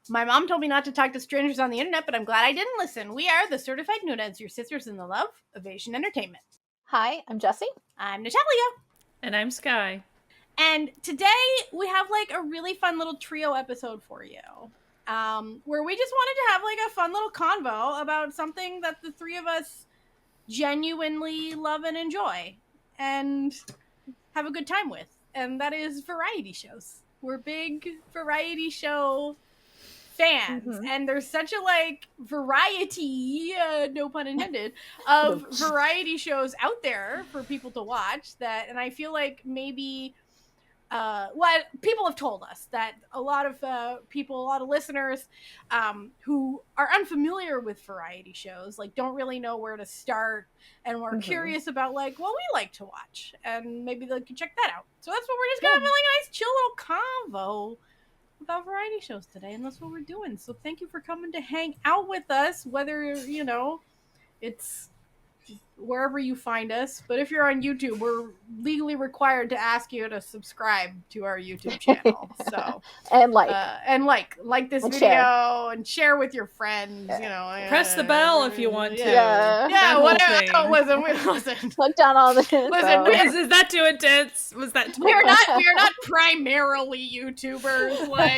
My mom told me not to talk to strangers on the internet, but I'm glad I didn't listen. We are the Certified Nudes, your sisters in the love of Asian entertainment. Hi, I'm Jessie. I'm Natalia. And I'm Sky. And today we have like a really fun little trio episode for you. Where we just wanted to have like a fun little convo about something that the three of us genuinely love and enjoy and have a good time with. And that is variety shows. We're big variety show fans, and there's such a like variety, no pun intended, of variety shows out there for people to watch that, and I feel like maybe what people have told us that a lot of people, a lot of listeners who are unfamiliar with variety shows, like don't really know where to start and we're curious about like what we like to watch, and maybe they can check that out. So that's what we're just gonna have, like a nice chill little convo about variety shows today, and that's what we're doing. So thank you for coming to hang out with us, whether you know it's wherever you find us, but if you're on YouTube, we're legally required to ask you to subscribe to our YouTube channel. So and like this video and share with your friends. You know, press the bell if you want to. Yeah, whatever. Oh, listen. Look down all the. Listen, is that too intense? Was that? We are not primarily YouTubers. Like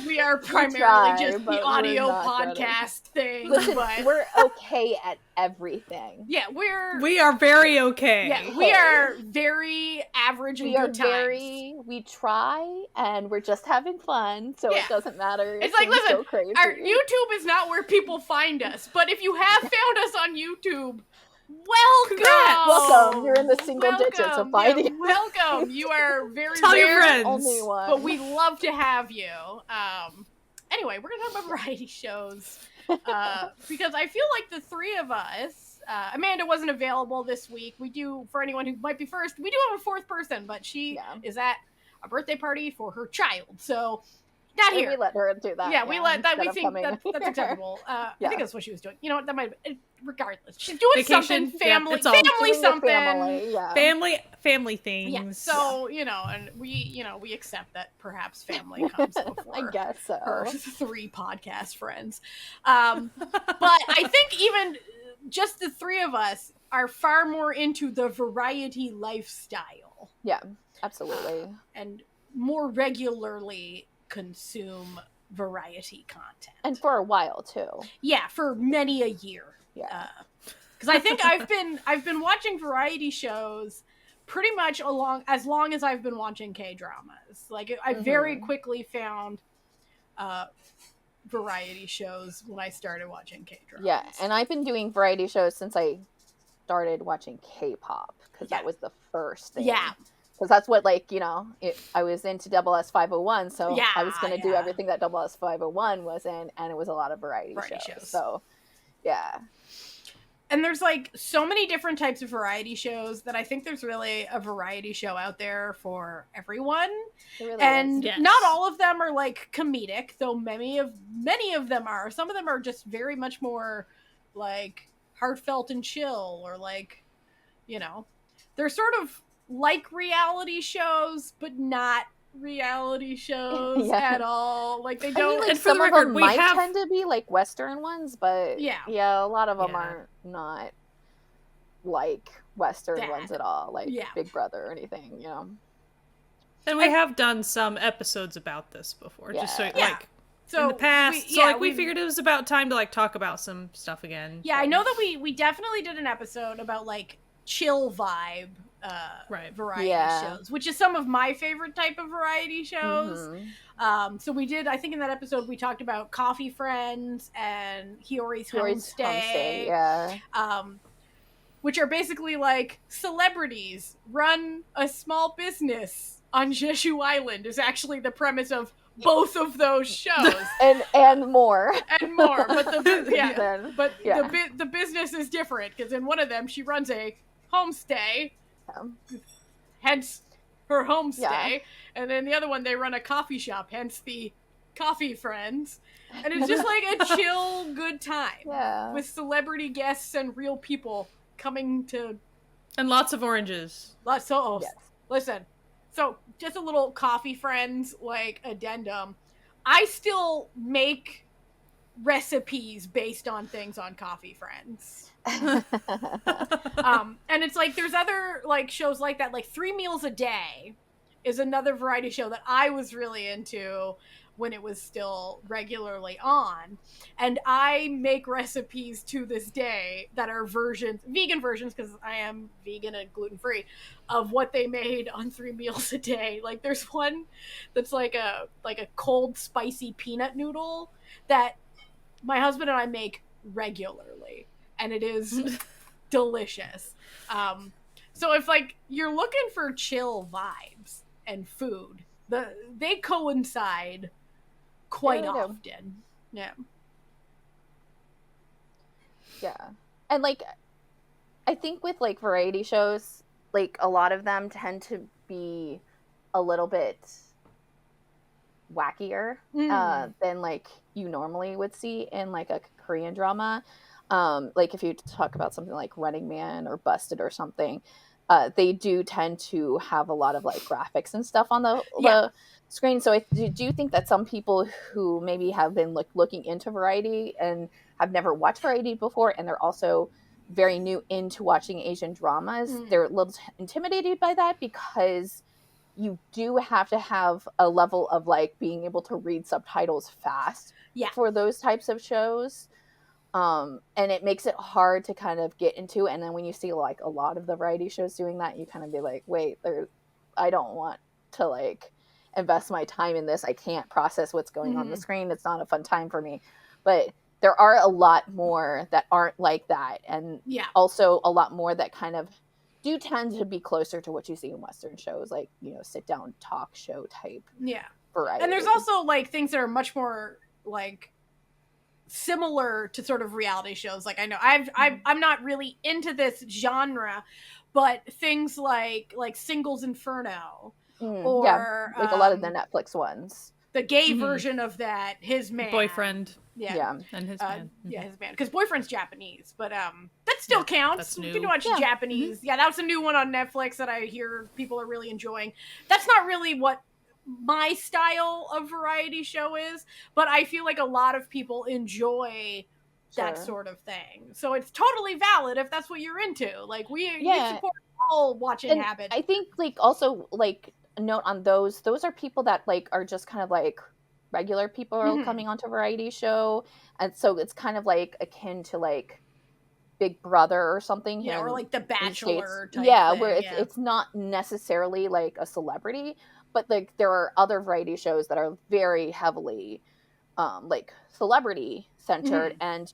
we are primarily just the audio podcast thing. Listen, but we're okay at everything. Yeah, we are very okay. Yeah, we are very average and good times. We try and we're just having fun, so it doesn't matter. It's like, listen, our YouTube is not where people find us, but if you have found us on YouTube, welcome. You're in the single digits of finding. Yeah, welcome. You are very Tell rare, your friends. Only one. But we love to have you. Anyway, we're gonna talk about variety shows because I feel like the three of us. Amanda wasn't available this week. We do, for anyone who might be first, we do have a fourth person, but she is at a birthday party for her child, so not here. We let her do that. Yeah, we let that. We think that's acceptable. I think that's what she was doing. You know what? That might. Regardless, she's doing vacation, something. Family, yeah, family, something. Family things. Yeah. So you know, and we accept that perhaps family comes before. I guess so. Her three podcast friends, but I think even just the three of us are far more into the variety lifestyle. Yeah, absolutely. And more regularly consume variety content. And for a while too. Yeah, for many a year. Yeah. Because I think I've been watching variety shows pretty much as long as I've been watching K-dramas. Like I very quickly found variety shows when I started watching K-dramas. Yeah, and I've been doing variety shows since I started watching K-pop, because that was the first thing. Yeah. Because that's what, like, you know, I was into Double S 501, so I was going to do everything that Double S 501 was in, and it was a lot of variety shows. So, yeah. And there's, like, so many different types of variety shows that I think there's really a variety show out there for everyone. It really and is. Not all of them are, like, comedic, though many of them are. Some of them are just very much more, like, heartfelt and chill, or, like, you know, they're sort of like reality shows, but not reality shows at all. Like they don't. Like, some of them might tend to be like Western ones, but a lot of them are not like Western ones at all, like Big Brother or anything, you know. And we have done some episodes about this before, just so like so in the past. We figured it was about time to like talk about some stuff again. Yeah, I know that we definitely did an episode about like chill vibe variety shows, which is some of my favorite type of variety shows. So we did, I think in that episode we talked about Coffee Friends and Hiyori's Homestay, which are basically like celebrities run a small business on Jeju Island is actually the premise of both of those shows. and more. But the business is different, because in one of them she runs a homestay, hence her homestay, and then the other one they run a coffee shop, hence the Coffee Friends, and it's just like a chill good time with celebrity guests and real people coming to, and lots of oranges. Listen, so just a little Coffee Friends like addendum. I still make recipes based on things on Coffee Friends. And it's like there's other like shows like that, like 3 Meals a Day is another variety show that I was really into when it was still regularly on, and I make recipes to this day that are vegan versions, because I am vegan and gluten-free, of what they made on 3 Meals a Day. Like there's one that's like a cold spicy peanut noodle that my husband and I make regularly, and it is delicious. So if like you're looking for chill vibes and food, they coincide quite often. Yeah. And like I think with like variety shows, like a lot of them tend to be a little bit wackier than like you normally would see in like a Korean drama. Like if you talk about something like Running Man or Busted or something, they do tend to have a lot of like graphics and stuff on the screen. So do you think that some people who maybe have been like looking into variety and have never watched variety before, and they're also very new into watching Asian dramas, they're a little intimidated by that, because you do have to have a level of like being able to read subtitles fast for those types of shows. And it makes it hard to kind of get into. And then when you see like a lot of the variety shows doing that, you kind of be like, wait, I don't want to like invest my time in this. I can't process what's going on the screen. It's not a fun time for me. But there are a lot more that aren't like that. And also a lot more that kind of do tend to be closer to what you see in Western shows, like, you know, sit down talk show type variety. And there's also like things that are much more like similar to sort of reality shows. Like I know I'm not really into this genre, but things like Singles Inferno or like a lot of the Netflix ones, the gay version of that, His Man Boyfriend, and his man, his man, because Boyfriend's Japanese, but that still counts. You can watch Japanese. That was a new one on Netflix that I hear people are really enjoying. That's not really what my style of variety show is, but I feel like a lot of people enjoy that sort of thing. So it's totally valid if that's what you're into. Like we support all watching habits. I think like also like a note on those are people that like are just kind of like regular people coming onto a variety show, and so it's kind of like akin to like Big Brother or something, or like The Bachelor type thing. Where it's not necessarily like a celebrity, but like there are other variety shows that are very heavily like celebrity centered, and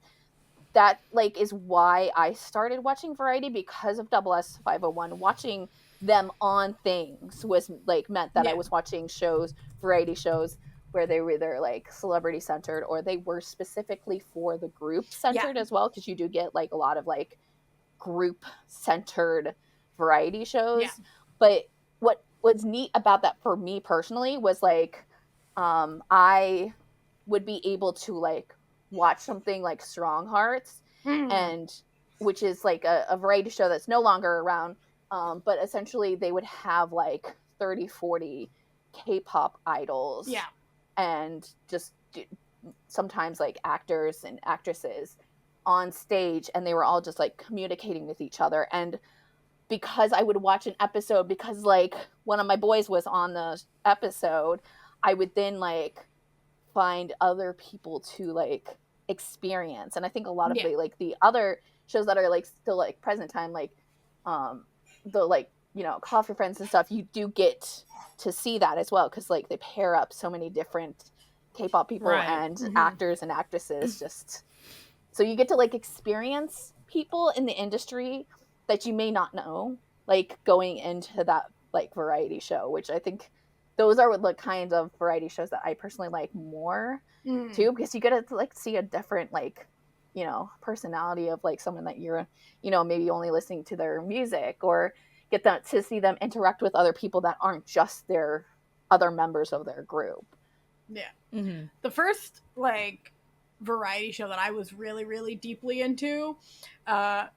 that like is why I started watching variety, because of Double S 501. Watching them on things was like meant that I was watching variety shows where they were either like celebrity centered or they were specifically for the group centered as well, because you do get like a lot of like group centered variety shows. But what was neat about that for me personally was like I would be able to like watch something like Strong Hearts, and which is like a variety show that's no longer around, but essentially they would have like 30-40 K-pop idols and just sometimes like actors and actresses on stage, and they were all just like communicating with each other. And because I would watch an episode, because like one of my boys was on the episode, I would then like find other people to like experience. And I think a lot of the other shows that are like still like present time, like the like, you know, Coffee Friends and stuff, you do get to see that as well, because like they pair up so many different K-pop people and actors and actresses, just so you get to like experience people in the industry that you may not know, like going into that like variety show, which I think those are the kind of variety shows that I personally like more too, because you get to like see a different like, you know, personality of like someone that you're, you know, maybe only listening to their music, or get them to see them interact with other people that aren't just their other members of their group. The first like variety show that I was really, really deeply into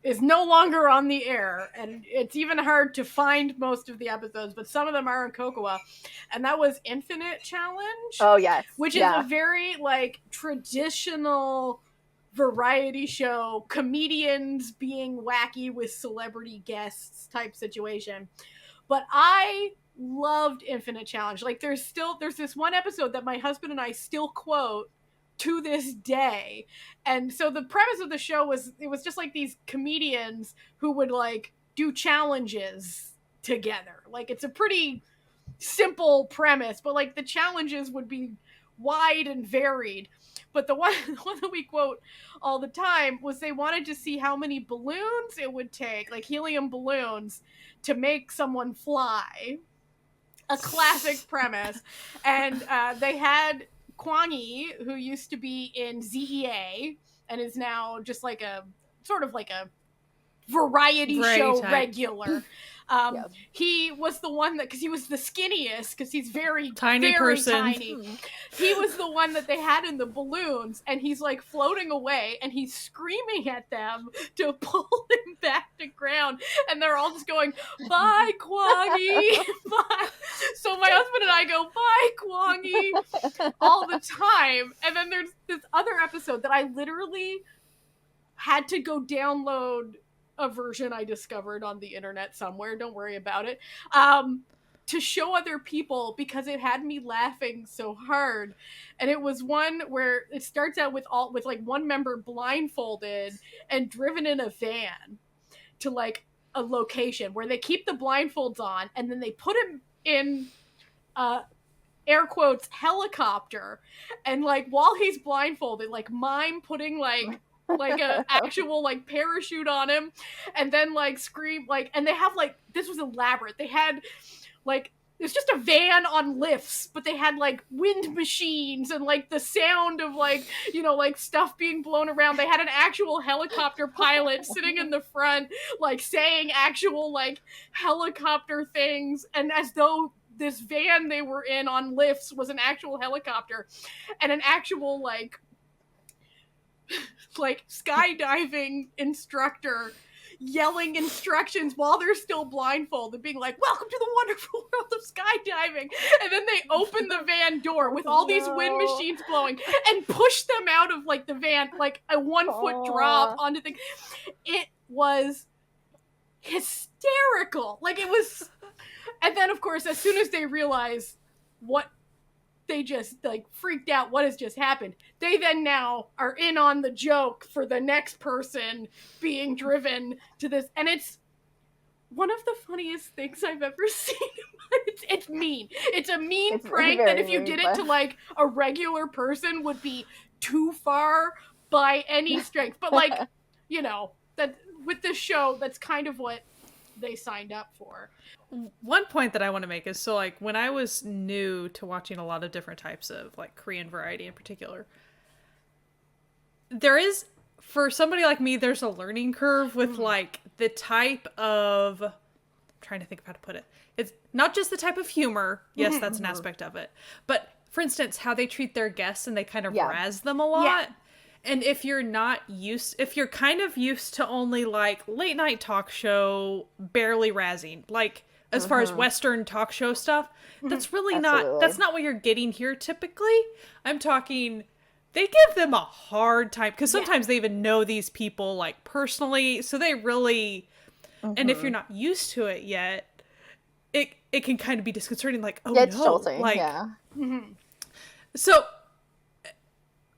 is no longer on the air, and it's even hard to find most of the episodes, but some of them are on Cocoa, and that was Infinite Challenge. Oh yes, which is a very like traditional variety show, comedians being wacky with celebrity guests type situation. But I loved Infinite Challenge. Like there's this one episode that my husband and I still quote to this day. And so the premise of the show was it was just like these comedians who would like do challenges together. Like it's a pretty simple premise, but like the challenges would be wide and varied. But the one that we quote all the time was they wanted to see how many balloons it would take, like helium balloons, to make someone fly. A classic premise. And they had Kwang, who used to be in ZEA and is now just like a sort of like a variety show type regular. He was the one that, because he was the skinniest, because he's very tiny, he was the one that they had in the balloons, and he's like floating away and he's screaming at them to pull him back to ground, and they're all just going, bye Kwangi, bye. So my husband and I go, bye Kwangi, all the time. And then there's this other episode that I literally had to go download a version I discovered on the internet somewhere, don't worry about it, to show other people because it had me laughing so hard. And it was one where it starts out with like one member blindfolded and driven in a van to like a location where they keep the blindfolds on, and then they put him in air quotes helicopter, and like while he's blindfolded, like mime putting like a actual like parachute on him, and then like scream like, and they have like, this was elaborate, they had like, it's just a van on lifts, but they had like wind machines and like the sound of like, you know, like stuff being blown around. They had an actual helicopter pilot sitting in the front, like saying actual like helicopter things, and as though this van they were in on lifts was an actual helicopter, and an actual like skydiving instructor yelling instructions while they're still blindfolded, being like, welcome to the wonderful world of skydiving, and then they open the van door with all these wind machines blowing and push them out of like the van, like a 1 foot drop onto the, it was hysterical. Like it was, and then of course as soon as they realize what they just like freaked out, what has just happened, they then now are in on the joke for the next person being driven to this, and it's one of the funniest things I've ever seen. It's mean. It's a mean prank that if you did it to like a regular person would be too far by any strength. But like, you know, that with this show, that's kind of what they signed up for. One point that I want to make is, so like when I was new to watching a lot of different types of like Korean variety in particular, there is, for somebody like me, there's a learning curve with like the type of, I'm trying to think of how to put it. It's not just the type of humor. Yes, that's an aspect of it. But for instance, how they treat their guests and they kind of razz them a lot. Yeah. And if you're kind of used to only like late night talk show, barely razzing, like as far as Western talk show stuff, that's really that's not what you're getting here typically. I'm talking, they give them a hard time because sometimes they even know these people like personally. So they really, and if you're not used to it yet, it can kind of be disconcerting. Like, oh no, jolting, like, so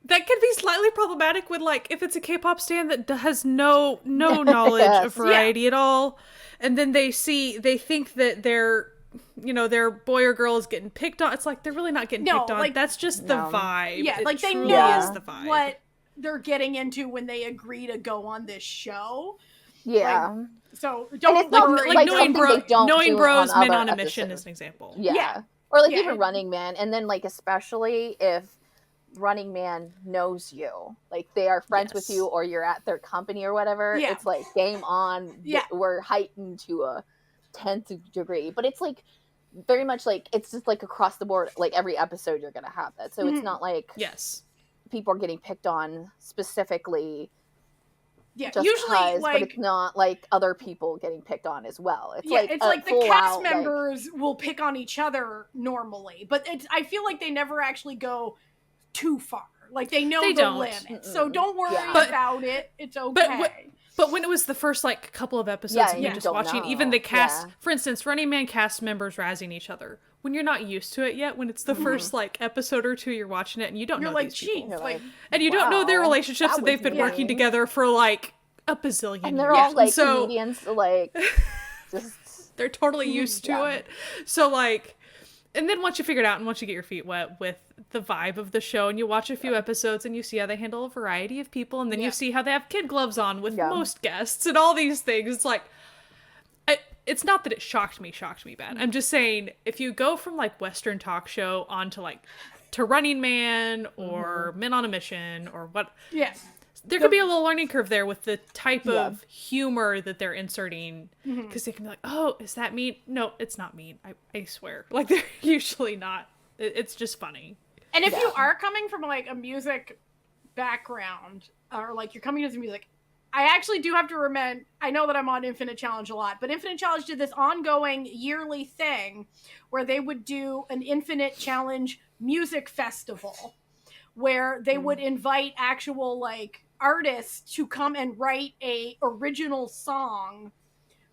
that could be slightly problematic with like if it's a K-pop stan that has no knowledge of variety at all, and then they think that their boy or girl is getting picked on. It's like they're really not getting picked on. Like, that's just the vibe. Yeah, like they know what they're getting into when they agree to go on this show. Yeah. Like, so don't like knowing Bros Men on a Mission is an example. Yeah. Or like even Running Man, and then like especially if Running Man knows you, like they are friends with you or you're at their company or whatever, it's like game on. We're heightened to a 10th degree, but it's like very much like it's just like across the board, like every episode you're gonna have that, so it's not like people are getting picked on specifically. Yeah, just usually but it's not like other people getting picked on as well. It's it's like the cast members will pick on each other normally, but I feel like they never actually go too far. Like they know the limit, so don't worry about it. It's okay. But when it was the first like couple of episodes and you're just watching, even the cast, for instance, Running Man cast members razzing each other. When you're not used to it yet, when it's the first like episode or two, you're watching it and you don't know these people, and you don't know their relationships that they've been working together for like a bazillion years. And they're all like comedians, like just they're totally used to it. So like, and then once you figure it out and once you get your feet wet with the vibe of the show and you watch a few episodes and you see how they handle a variety of people and then you see how they have kid gloves on with most guests and all these things, it's like, it's not that it shocked me bad. I'm just saying, if you go from like Western talk show on to like to Running Man or Men on a Mission or what, there could be a little learning curve there with the type of humor that they're inserting, because they can be like, oh, is that mean? No, it's not mean. I swear. Like, they're usually not. It's just funny. And if you are coming from like a music background, or like you're coming into music, I actually do have to recommend, I know that I'm on Infinite Challenge a lot, but Infinite Challenge did this ongoing yearly thing where they would do an Infinite Challenge music festival where they would invite actual like artists to come and write a original song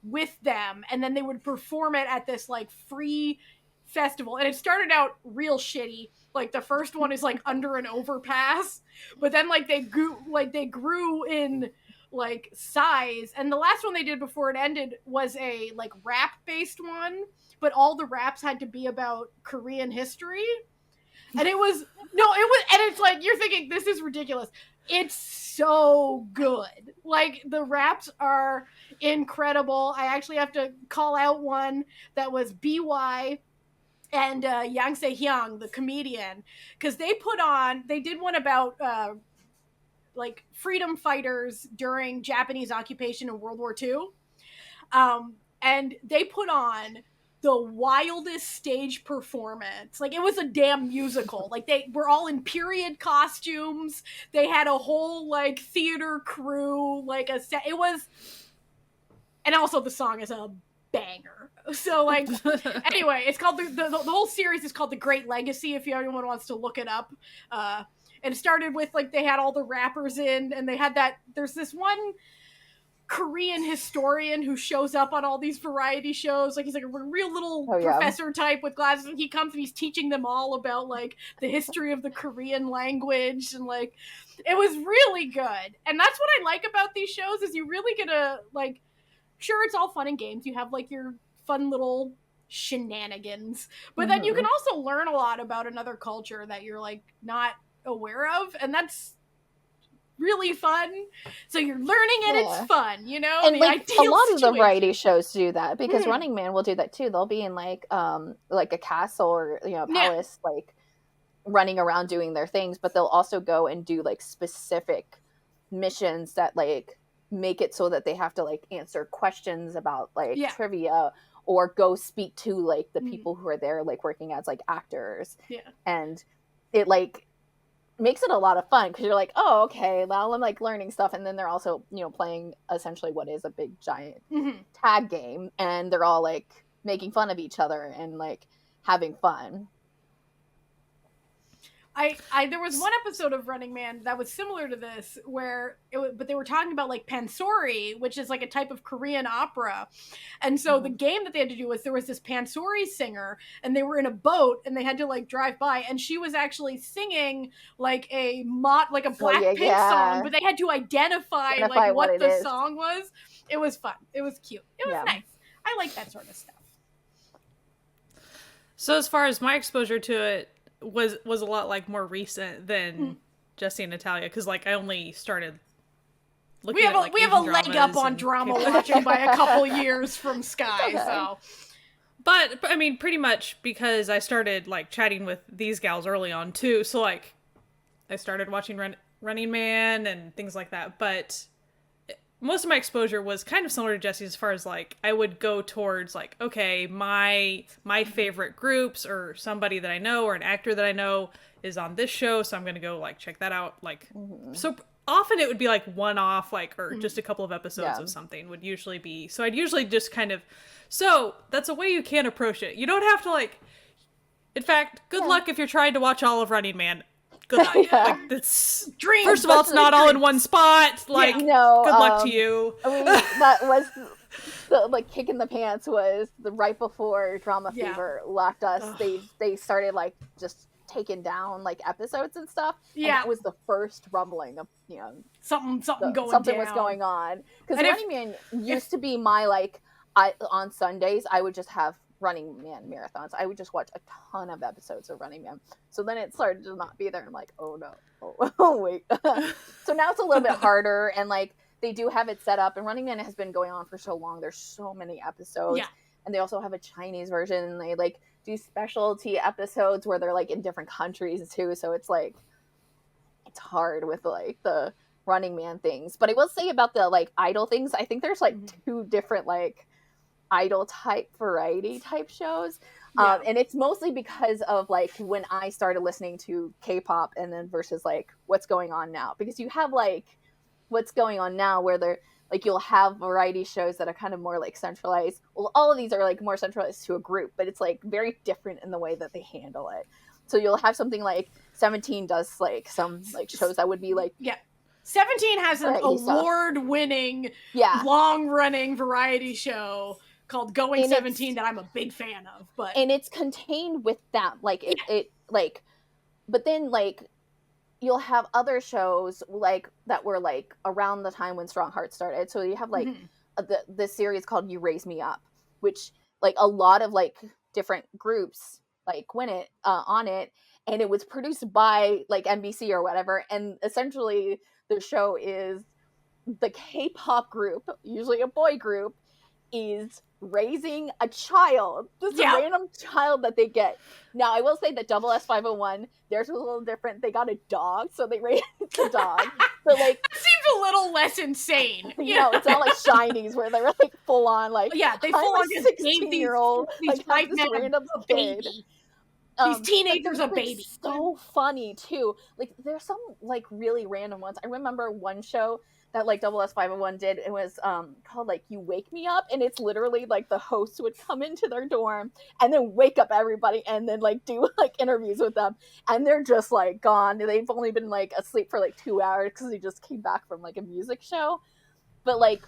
with them, and then they would perform it at this like free festival. And it started out real shitty. Like the first one is like under an overpass, but then like they grew in like size, and the last one they did before it ended was a like rap based one, but all the raps had to be about Korean history. And it was and it's like, you're thinking, this is ridiculous. It's so good. Like, the raps are incredible. I actually have to call out one that was BY and Yang Se-hyung, the comedian, because they did one about like freedom fighters during Japanese occupation in World War II. And they put on the wildest stage performance. Like, it was a damn musical. Like, they were all in period costumes. They had a whole like theater crew, like it was, and also the song is a banger. So like, anyway, it's called the whole series is called The Great Legacy, if anyone wants to look it up. And it started with like, they had all the rappers in, and they had there's this one Korean historian who shows up on all these variety shows. Like, he's like a real little professor type with glasses, and he comes and he's teaching them all about like the history of the Korean language, and like, it was really good. And that's what I like about these shows, is you really get a like, sure, it's all fun and games, you have like your fun little shenanigans, but then you can also learn a lot about another culture that you're like not aware of, and that's really fun. So you're learning and it's fun, you know? And like a lot of the variety shows do that, because Running Man will do that too. They'll be in like a castle or, you know, palace, like running around doing their things, but they'll also go and do like specific missions that like make it so that they have to like answer questions about like trivia, or go speak to like the people who are there like working as like actors. And it like makes it a lot of fun, because you're like, oh, okay, well, I'm like learning stuff, and then they're also, you know, playing essentially what is a big giant tag game, and they're all like making fun of each other and like having fun. There was one episode of Running Man that was similar to this, where but they were talking about like pansori, which is like a type of Korean opera. And so the game that they had to do was, there was this pansori singer, and they were in a boat, and they had to like drive by, and she was actually singing like a Blackpink song, but they had to identify like what the song was. It was fun. It was cute. It was nice. I like that sort of stuff. So as far as my exposure to it was a lot like more recent than Jessie and Natalia, because like I only started looking at like, we have a leg up on drama watching by a couple years from Sky. So, but I mean, pretty much because I started like chatting with these gals early on too, so like I started watching Running Man and things like that. But most of my exposure was kind of similar to Jesse's as far as like I would go towards like, okay, my favorite groups or somebody that I know or an actor that I know is on this show, so I'm gonna go like check that out. Like so often it would be like one off, like, or just a couple of episodes of something would usually be. So I'd usually just kind of, so that's a way you can approach it. You don't have to like, in fact, good luck if you're trying to watch all of Running Man. Good luck. Like, that's, dreams. First of all, it's not all in one spot. Like, good luck to you. I mean, that was the like kick in the pants was the right before Drama Fever left us. They started like just taking down like episodes and stuff. And that was the first rumbling of something was going on, because Running Man used to be my like on Sundays I would just have Running Man marathons. I would just watch a ton of episodes of Running Man. So then it started to not be there. I'm like, oh no, oh wait. So now it's a little bit harder, and like they do have it set up, and Running Man has been going on for so long. There's so many episodes, and they also have a Chinese version, and they like do specialty episodes where they're like in different countries too. So it's like it's hard with like the Running Man things. But I will say about the like idol things, I think there's like two different like idol type variety type shows, and it's mostly because of like when I started listening to K-pop and then versus like what's going on now, because you have like what's going on now where they're like you'll have variety shows that are kind of more like centralized. Well, all of these are like more centralized to a group, but it's like very different in the way that they handle it. So you'll have something like 17 does like some like shows that would be like 17 has an award-winning long-running variety show called Going 17 that I'm a big fan of, and it's contained with them, like it like, but then like you'll have other shows like that were like around the time when Strong Heart started. So you have like the series called You Raise Me Up, which like a lot of like different groups like win it on it, and it was produced by like NBC or whatever, and essentially the show is the K-pop group, usually a boy group, is raising a child, just a random child that they get. Now I will say that Double S501, theirs was a little different. They got a dog, so they raised the dog. But like that seems a little less insane. It's not like Shinies where they were like full on like they full on 16-year-old like five this random kid. These teenagers a baby. So funny too. Like there's some like really random ones. I remember one show that like Double S501 did. It was called like You Wake Me Up, and it's literally like the host would come into their dorm and then wake up everybody and then like do like interviews with them, and they're just like gone. They've only been like asleep for like 2 hours because they just came back from like a music show. But like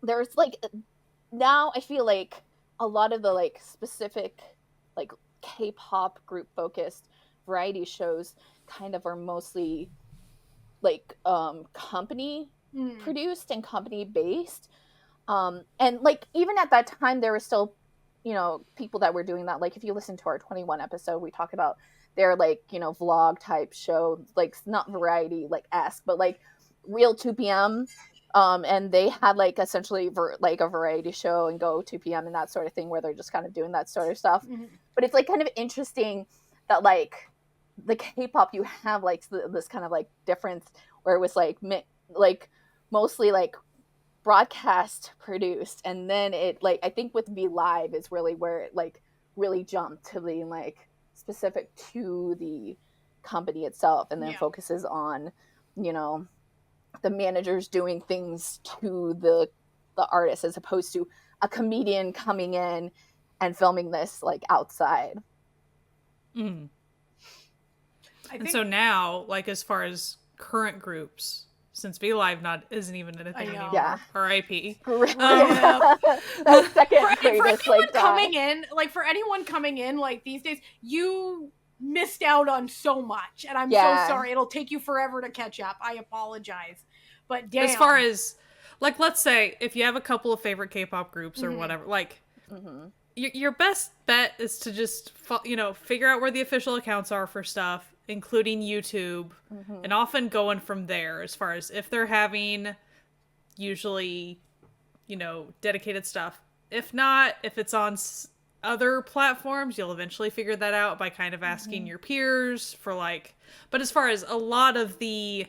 there's like now I feel like a lot of the like specific like K-pop group focused variety shows kind of are mostly like company produced and company based, and like even at that time there were still people that were doing that. Like if you listen to our 21 episode, we talk about their like vlog type show, like not variety like esque, but like Real 2PM, and they had like essentially like a variety show and Go 2PM and that sort of thing where they're just kind of doing that sort of stuff. But it's like kind of interesting that like the K-pop, you have like this kind of like difference where it was like mostly like broadcast produced, and then it like I think with V Live is really where it like really jumped to being like specific to the company itself, and then focuses on the managers doing things to the artist as opposed to a comedian coming in and filming this like outside. And so now, like as far as current groups, since V Live isn't even in a thing anymore, R.I.P. That's second greatest. For anyone coming in, like these days, you missed out on so much, and I'm so sorry. It'll take you forever to catch up. I apologize, but damn. As far as like, let's say if you have a couple of favorite K-pop groups or whatever, like. Your best bet is to just figure out where the official accounts are for stuff, including YouTube, and often going from there as far as if they're having usually dedicated stuff. If not, if it's on other platforms, you'll eventually figure that out by kind of asking your peers for like. But as far as a lot of the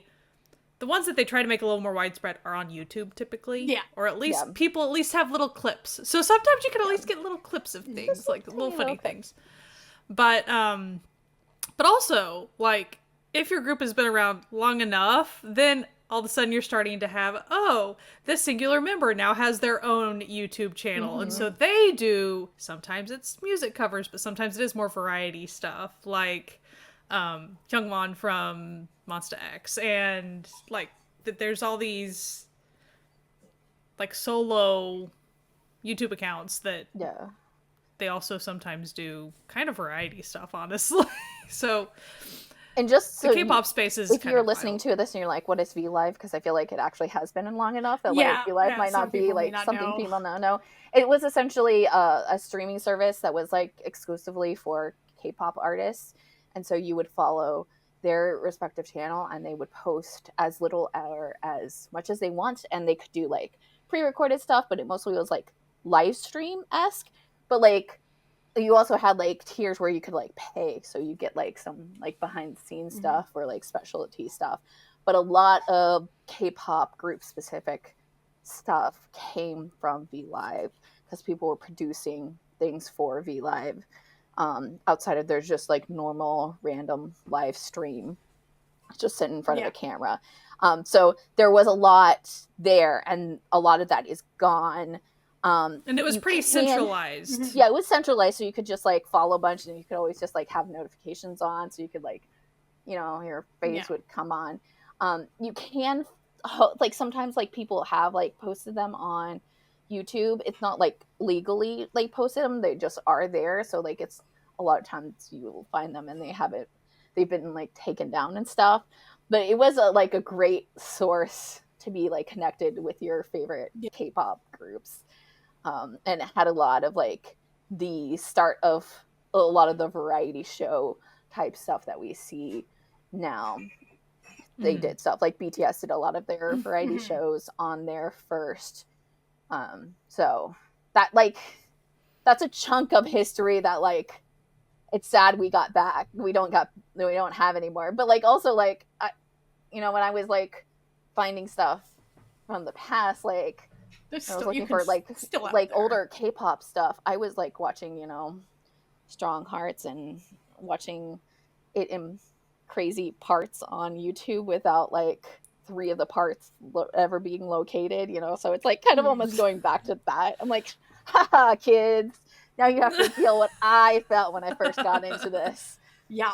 the ones that they try to make a little more widespread are on YouTube typically. Yeah. Or at least people at least have little clips. So sometimes you can at least get little clips of things, like little funny things. But also, like, if your group has been around long enough, then all of a sudden you're starting to have, this singular member now has their own YouTube channel. And so they do, sometimes it's music covers, but sometimes it is more variety stuff. Like, Youngwon from Monsta X, and like there's all these like solo YouTube accounts that they also sometimes do kind of variety stuff, honestly. So, and just so the K-pop space is if you're listening to this and you're like, what is V Live? Because I feel like it actually has been long enough that like V Live might not be like something people know. It was essentially a streaming service that was like exclusively for K-pop artists. And so you would follow their respective channel and they would post as little or as much as they want. And they could do like pre-recorded stuff, but it mostly was like live stream-esque. But like you also had like tiers where you could like pay. So you get like some like behind the scenes stuff or like specialty stuff. But a lot of K-pop group specific stuff came from V Live because people were producing things for V Live. Outside of there's just like normal random live stream just sitting in front of a camera. So there was a lot there and a lot of that is gone. And it was pretty centralized. Yeah, it was centralized. So you could just like follow a bunch and you could always just like have notifications on. So you could like, you know, your face would come on. You can like sometimes like people have like posted them on YouTube. It's not like legally like posted them, they just are there. So like it's a lot of times you will find them and they've been like taken down and stuff. But it was like a great source to be like connected with your favorite K-pop groups. And it had a lot of like the start of a lot of the variety show type stuff that we see now. They did stuff like BTS did a lot of their variety shows on there first. So that like that's a chunk of history that like it's sad we got back. We don't have anymore. But like also like when I was like finding stuff from the past, like I was looking for like older K-pop stuff. I was like watching, Strong Hearts and watching it in crazy parts on YouTube without like 3 of the parts ever being located, so it's like kind of almost going back to that. I'm like, haha, kids, now you have to feel what I felt when I first got into this. Yeah.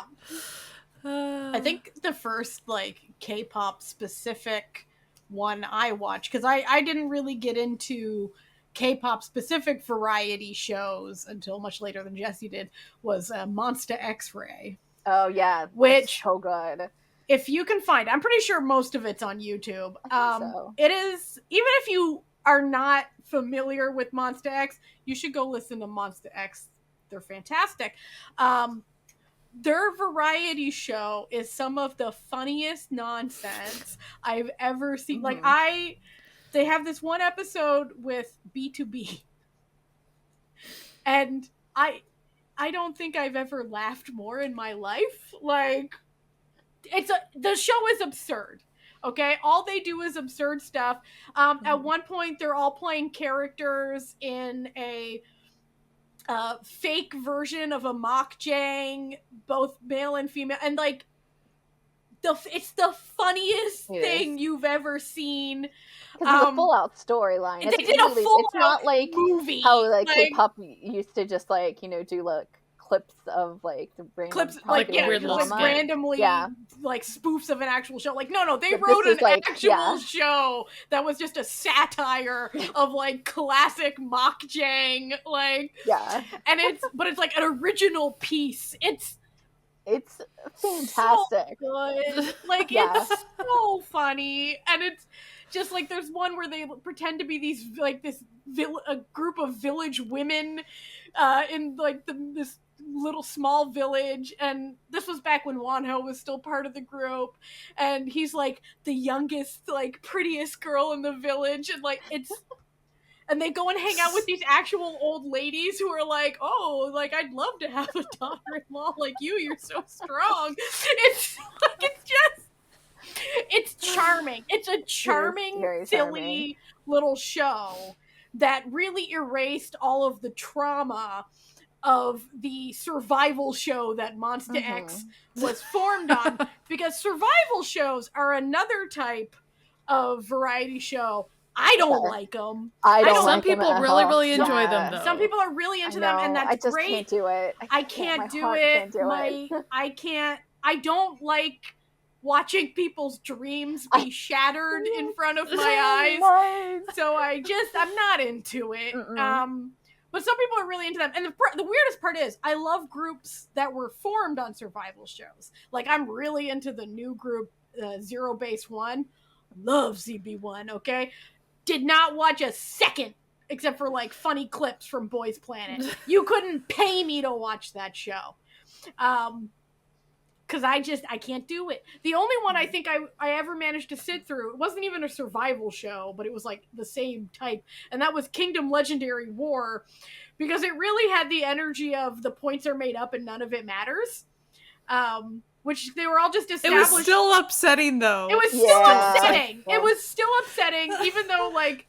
I think the first like K-pop specific one I watched, because I didn't really get into K-pop specific variety shows until much later than Jessie did, was Monsta X-Ray. Oh yeah, which so good. If you can find, I'm pretty sure most of it's on YouTube. So. It is, even if you are not familiar with Monsta X, you should go listen to Monsta X. They're fantastic. Their variety show is some of the funniest nonsense I've ever seen. Like they have this one episode with B2B, and I don't think I've ever laughed more in my life. Like, the show is absurd. Okay, all they do is absurd stuff. At one point, they're all playing characters in a fake version of a mockjang, both male and female, and like it's the funniest thing you've ever seen. Because it's a full-out storyline. They did a full-out It's not like movie. How like K-pop used to just like do like clips of like the random clips, like randomly like spoofs of an actual show. Like no, they wrote an actual show that was just a satire of like classic mockjang, like and it's like an original piece. It's fantastic. So good. Like it's so funny, and it's just like there's one where they pretend to be these like a group of village women in like this little small village, and this was back when Wonho was still part of the group, and he's like the youngest, like prettiest girl in the village, and like and they go and hang out with these actual old ladies who are like, oh, like I'd love to have a daughter-in-law like you. You're so strong. It's like it's charming. charming. It's a charming, very silly charming. little show that really erased all of the trauma of the survival show that Monsta X was formed on, because survival shows are another type of variety show. I don't like them. I don't Some like people them at really, all. really enjoy them, though. Some people are really into them, and that's I just great. can't do it. I can't do it. I don't like watching people's dreams be shattered in front of my eyes. So I'm not into it. But some people are really into them. And the weirdest part is, I love groups that were formed on survival shows. Like, I'm really into the new group, Zero Base One. Love ZB1, okay? Did not watch a second, except for, like, funny clips from Boys Planet. You couldn't pay me to watch that show. Because I can't do it. The only one I think I ever managed to sit through, it wasn't even a survival show, but it was like the same type, and that was Kingdom Legendary War, because it really had the energy of the points are made up and none of it matters. Which they were all just established. It was still upsetting, though. It was still upsetting. It was still upsetting, even though, like,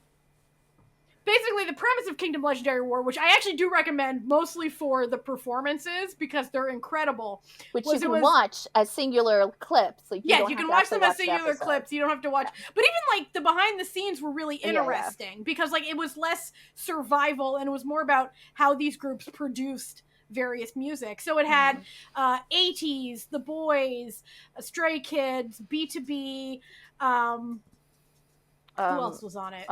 basically the premise of Kingdom Legendary War, which I actually do recommend mostly for the performances because they're incredible. Which you can watch as singular clips. Like, you can watch them as singular clips. You don't have to watch. But even, like, the behind the scenes were really interesting because, like, it was less survival and it was more about how these groups produced various music. So it had 80s, The Boys, Stray Kids, B2B, who else was on it?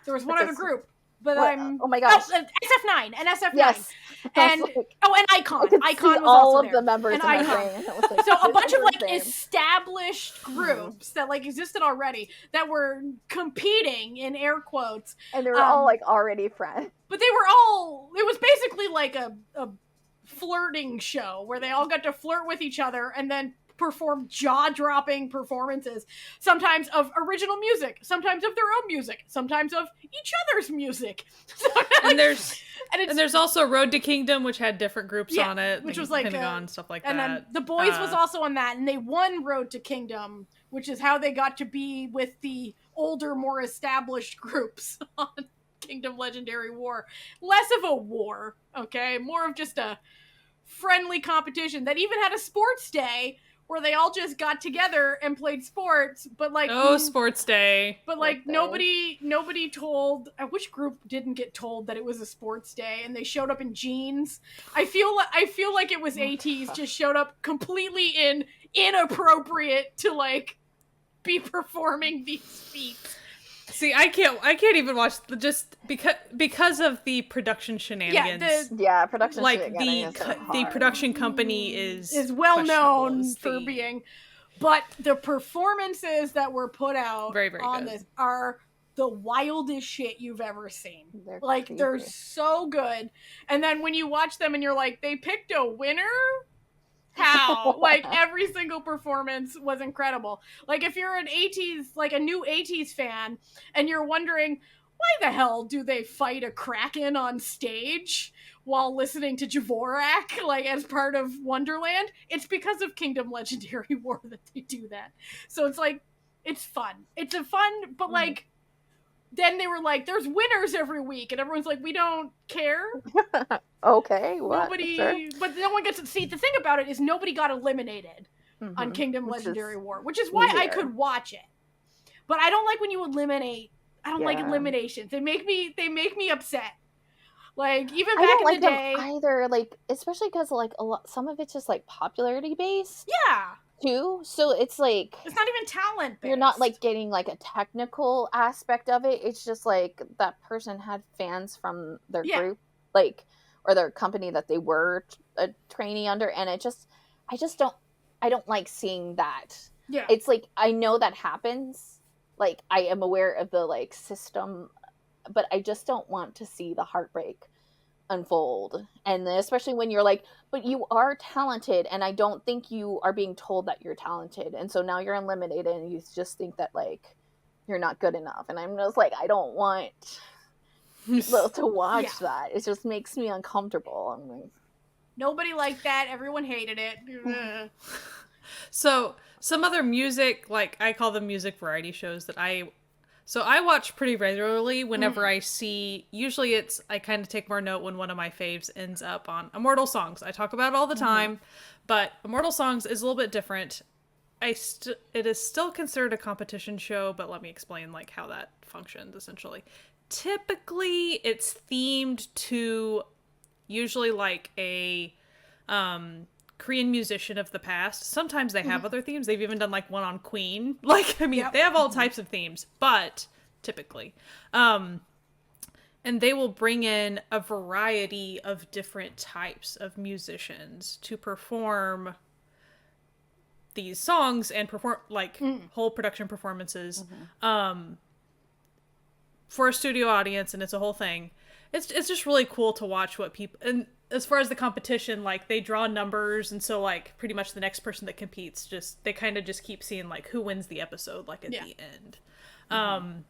There was one other group, but oh my gosh, SF9 and SF9, yes, and and Icon. Icon was all also of the members. And Icon. So a bunch of like established groups that like existed already that were competing in air quotes, and they were all like already friends. But they were all. It was basically like a flirting show where they all got to flirt with each other and then perform jaw-dropping performances, sometimes of original music, sometimes of their own music, sometimes of each other's music. And there's also Road to Kingdom, which had different groups on it, which was like Pentagon, stuff like and that. And then The Boys was also on that, and they won Road to Kingdom, which is how they got to be with the older, more established groups on Kingdom Legendary War. Less of a war, okay? More of just a friendly competition that even had a sports day where they all just got together and played sports, but like sports day. But like nobody told. Which group didn't get told that it was a sports day and they showed up in jeans? I feel like it was ATs just showed up completely inappropriate to like be performing these feats. See, I can't even watch just because of the production shenanigans. Production like shenanigans the production company is well known for being, but the performances that were put out very, very on good. This are the wildest shit you've ever seen. They're so good, and then when you watch them and you're like, they picked a winner. How? Like, every single performance was incredible. Like, if you're an 80s, like a new 80s fan, and you're wondering, why the hell do they fight a Kraken on stage while listening to Dvorak, like, as part of Wonderland? It's because of Kingdom Legendary War that they do that. So it's like, it's fun. It's a fun, but like, then they were like, there's winners every week, and everyone's like, we don't care. Okay, what? But no one gets to see. The thing about it is nobody got eliminated on Kingdom Legendary War, which is why I could watch it. But I don't like when you eliminate. I don't like eliminations. They make me upset. Like, even back in the day, either, like, especially because like some of it's just like popularity based. Yeah. Too, so it's like it's not even talent based. You're not like getting like a technical aspect of it. It's just like that person had fans from their group, like, or their company that they were a trainee under, and I don't like seeing that. Yeah, it's like I know that happens. Like, I am aware of the like system, but I just don't want to see the heartbreak unfold. And especially when you're like, but you are talented, and I don't think you are being told that you're talented, and so now you're eliminated and you just think that like you're not good enough. And I'm just like, I don't want to watch that. It just makes me uncomfortable. I'm like, nobody liked that. Everyone hated it. So Some other music, like I call them music variety shows that I watch pretty regularly whenever I see, usually I kind of take more note when one of my faves ends up on Immortal Songs. I talk about it all the time, but Immortal Songs is a little bit different. It is still considered a competition show, but let me explain like how that functions essentially. Typically, it's themed to usually like a Korean musician of the past. Sometimes they have other themes. They've even done like one on Queen. Like, I mean, they have all types of themes, but typically. And they will bring in a variety of different types of musicians to perform these songs and perform like whole production performances for a studio audience, and it's a whole thing. It's just really cool to watch what people, and as far as the competition, like they draw numbers, and so like pretty much the next person that competes, just they kind of just keep seeing like who wins the episode like at the end. And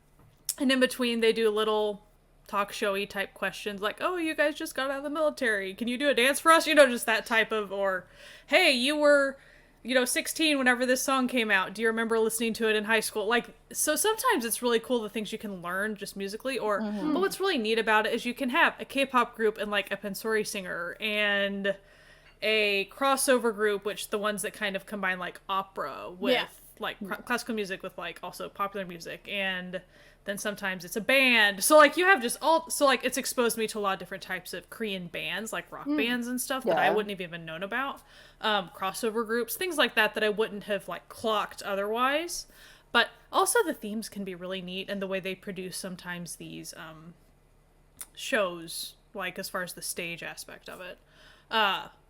in between they do little talk showy type questions like, oh, you guys just got out of the military, can you do a dance for us, just that type of, or hey, you were 16 whenever this song came out, do you remember listening to it in high school? Like, so sometimes it's really cool the things you can learn just musically, or but what's really neat about it is you can have a K-pop group and like a pansori singer and a crossover group, which the ones that kind of combine like opera with like classical music with like also popular music, and then sometimes it's a band. So like you have just so like it's exposed me to a lot of different types of Korean bands, like rock bands and stuff that I wouldn't have even known about. Crossover groups, things like that I wouldn't have like clocked otherwise. But also the themes can be really neat, and the way they produce sometimes these shows, like as far as the stage aspect of it.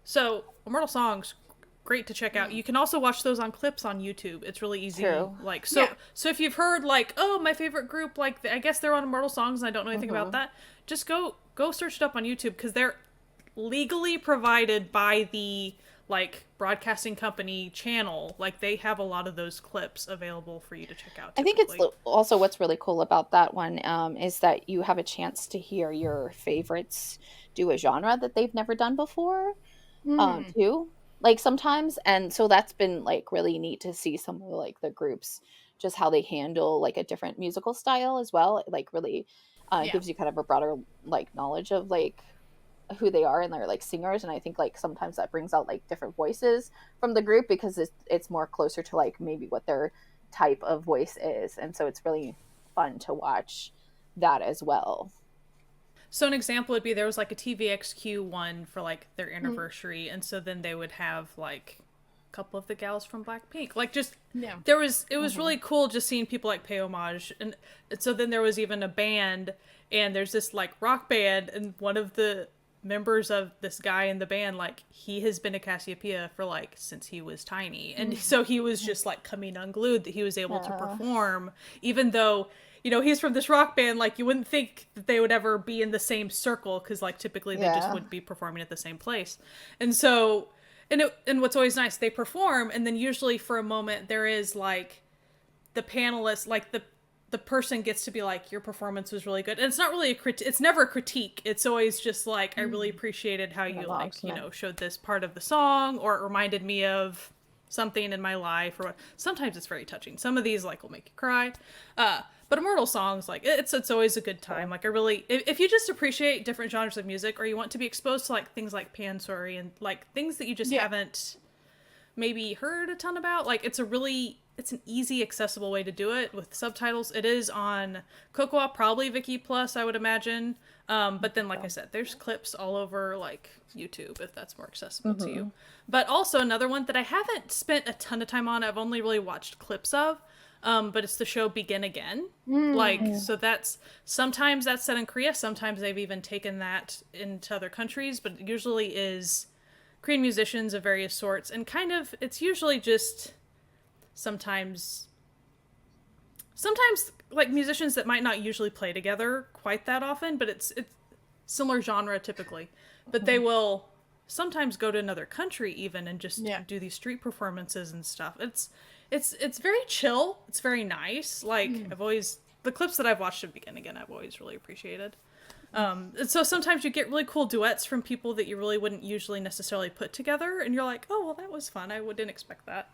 So Immortal Songs, great to check out. You can also watch those on clips on YouTube. It's really easy. Like so if you've heard like, oh, my favorite group, like I guess they're on Immortal Songs and I don't know anything about that, just go search it up on YouTube, because they're legally provided by the like broadcasting company channel. Like they have a lot of those clips available for you to check out. I think it's also what's really cool about that one is that you have a chance to hear your favorites do a genre that they've never done before too, like sometimes. And so that's been like really neat to see some of like the groups, just how they handle like a different musical style as well. It like really gives you kind of a broader like knowledge of like who they are and their like singers. And I think like sometimes that brings out like different voices from the group, because it's more closer to like maybe what their type of voice is. And so it's really fun to watch that as well. So an example would be there was like a TVXQ one for like their anniversary, and so then they would have like a couple of the gals from Blackpink. Like just it was really cool just seeing people like pay homage. And so then there was even a band, and there's this like rock band, and one of the members of this guy in the band, like he has been a Cassiopeia for like since he was tiny, and so he was just like coming unglued that he was able to perform, even though he's from this rock band. Like you wouldn't think that they would ever be in the same circle, because like typically they just wouldn't be performing at the same place. And so and what's always nice, they perform, and then usually for a moment there is like the panelists, like the person gets to be like, your performance was really good. And it's not really it's never a critique. It's always just like, I really appreciated how you like, showed this part of the song, or it reminded me of something in my life, or what. Sometimes it's very touching. Some of these like will make you cry. But Immortal Songs, like it's always a good time. Like I really, if you just appreciate different genres of music, or you want to be exposed to like things like pansori and like things that you just haven't maybe heard a ton about, like it's an easy, accessible way to do it with subtitles. It is on Cocoa, probably Viki Plus, I would imagine. But then, like I said, there's clips all over like YouTube if that's more accessible to you. But also another one that I haven't spent a ton of time on, I've only really watched clips of, but it's the show Begin Again. So sometimes that's set in Korea. Sometimes they've even taken that into other countries, but it usually is Korean musicians of various sorts, and kind of, it's usually just sometimes like musicians that might not usually play together quite that often, but it's similar genre typically, but they will sometimes go to another country even and just do these street performances and stuff. It's very chill. It's very nice. Like the clips that I've watched of Begin Again, I've always really appreciated. And so sometimes you get really cool duets from people that you really wouldn't usually necessarily put together, and you're like, oh, well, that was fun. I didn't expect that.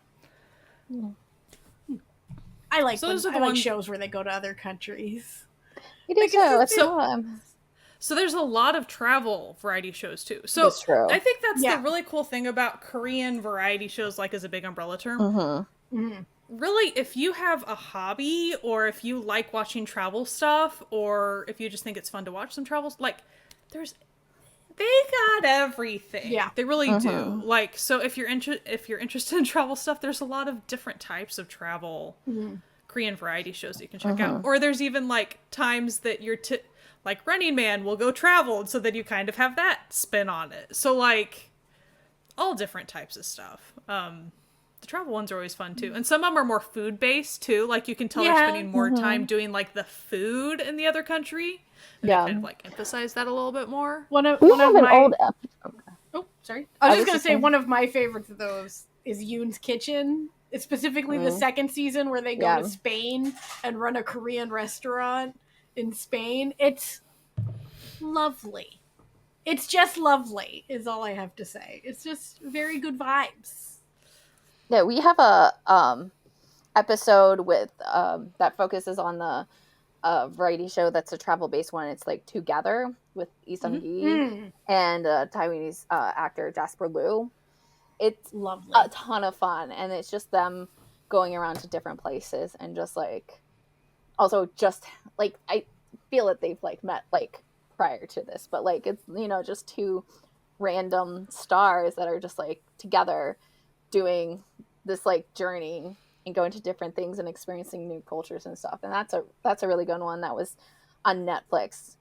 I like So those are the I like ones- shows where they go to other countries. You do Like, too. it's It's just- fun. So there's a lot of travel variety shows too. So That's true. I think that's Yeah. the really cool thing about Korean variety shows, like as a big umbrella term. Mm-hmm. Really, if you have a hobby, or if you like watching travel stuff, or if you just think it's fun to watch some travels, like they got everything. Yeah. They really do. Like, so if you're interested in travel stuff, there's a lot of different types of travel Korean variety shows that you can check out. Or there's even like times that you're like Running Man will go travel, so that you kind of have that spin on it. So like all different types of stuff. The travel ones are always fun too. And some of them are more food based too. Like you can tell they're spending more time doing like the food in the other country. And they kind of like emphasize that a little bit more. We have an old episode. Oh, sorry. I was just gonna say saying- one of my favorites of those is Yoon's Kitchen. It's specifically the second season where they go to Spain and run a Korean restaurant in Spain. It's lovely. It's just lovely, is all I have to say. It's just very good vibes. Yeah, we have a episode with that focuses on the variety show that's a travel based one. It's like Together with Lee Sung-gi and Taiwanese actor Jasper Liu. It's lovely, a ton of fun, and it's just them going around to different places and just like also just like I feel that they've like met like prior to this, but like it's just two random stars that are just like together doing this like journey and going to different things and experiencing new cultures and stuff. And that's a really good one that was on Netflix.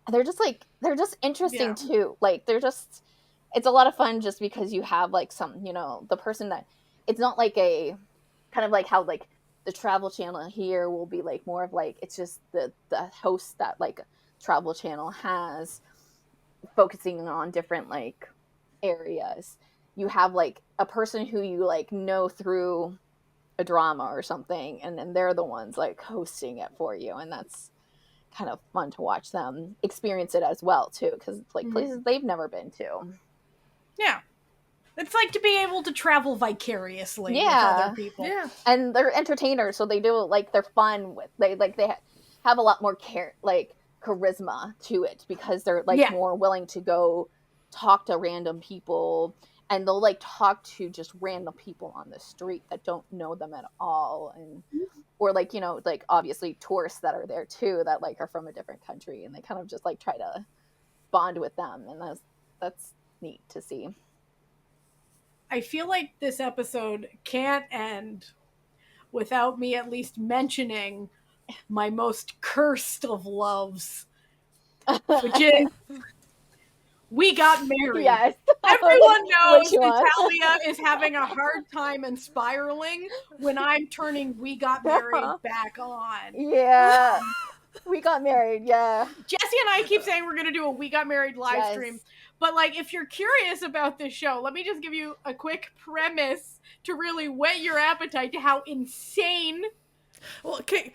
They're just interesting too. Like it's a lot of fun just because you have like some, the person that it's not like a kind of like how like the Travel Channel here will be like more of like, it's just the host that like Travel Channel has focusing on different like areas. You have like a person who you like know through a drama or something, and then they're the ones like hosting it for you, and that's kind of fun to watch them experience it as well too, because it's like places they've never been to. Yeah, it's like to be able to travel vicariously with other people. Yeah, and they're entertainers, so they do like they're fun with they have a lot more charisma to it because they're like more willing to go talk to random people. And they'll like talk to just random people on the street that don't know them at all, and or like like obviously tourists that are there too that like are from a different country, and they kind of just like try to bond with them, and that's neat to see. I feel like this episode can't end without me at least mentioning my most cursed of loves, which is We Got Married. Yes. Everyone knows Which one? Natalia is having a hard time and spiraling when I'm turning We Got Married back on. Yeah. We Got Married, yeah. Jessie and I keep saying we're going to do a We Got Married live stream. But, like, if you're curious about this show, let me just give you a quick premise to really whet your appetite to how insane. Well, okay.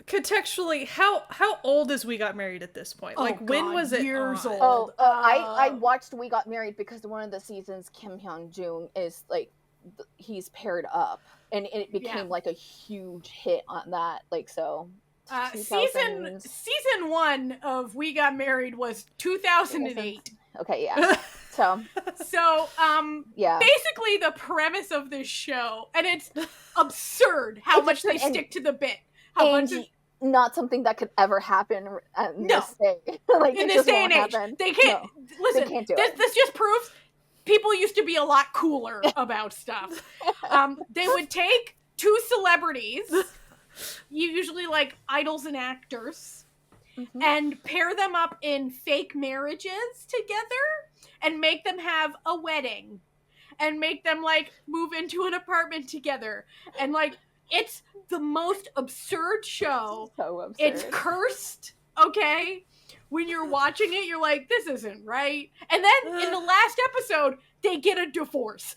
Contextually, how old is We Got Married at this point? Like, when was it years on? old? I watched We Got Married because one of the seasons Kim Hyun-jung is like he's paired up, and it became like a huge hit on that. Like so, season 1 of We Got Married was 2008. Okay, yeah. So basically the premise of this show, and it's absurd how much they stick to the bit. Not something that could ever happen in this day. Like, in this day and age. They can't. Listen, they can't do this just proves people used to be a lot cooler about stuff. They would take two celebrities, usually like idols and actors, and pair them up in fake marriages together and make them have a wedding and make them like move into an apartment together and like it's the most absurd show. So absurd. It's cursed, okay? When you're watching it, you're like, this isn't right. And then in the last episode, they get a divorce.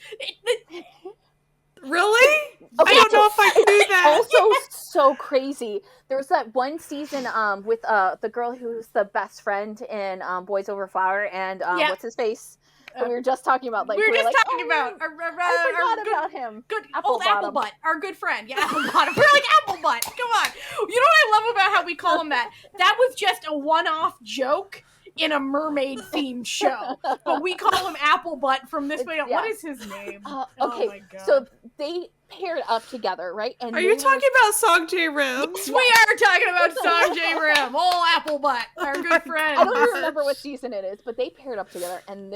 Really? Okay, I don't know if I knew that. Also, so crazy. There was that one season with the girl who's the best friend in Boys Over Flower and what's his face? we were just talking about like we were just like, talking about I forgot about him. Good Apple old bottom. Apple Butt, our good friend. Yeah, Apple Bottom. We're like Apple Butt. Come on. You know what I love about how we call him that? That was just a one-off joke in a mermaid themed show, but we call him Apple Butt from this way on. Yeah. What is his name? Okay, Oh my god. so they paired up together, right? And Are you talking about Song J Rim? Yes, we are talking about Song J Rim, old Apple Butt, our good friend. I don't even remember what season it is, but they paired up together, and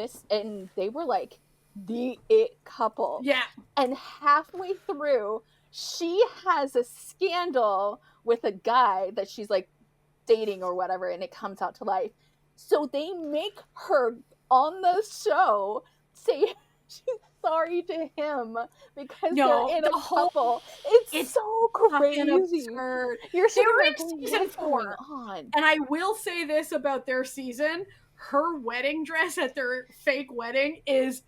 they were like the it couple. Yeah. And halfway through, she has a scandal with a guy that she's like dating or whatever, and it comes out to life. So they make her on the show say she's sorry to him because they're in a couple. It's so crazy. Absurd. You're sitting They were there in going, season what is going 4. on? And I will say this about their season: her wedding dress at their fake wedding is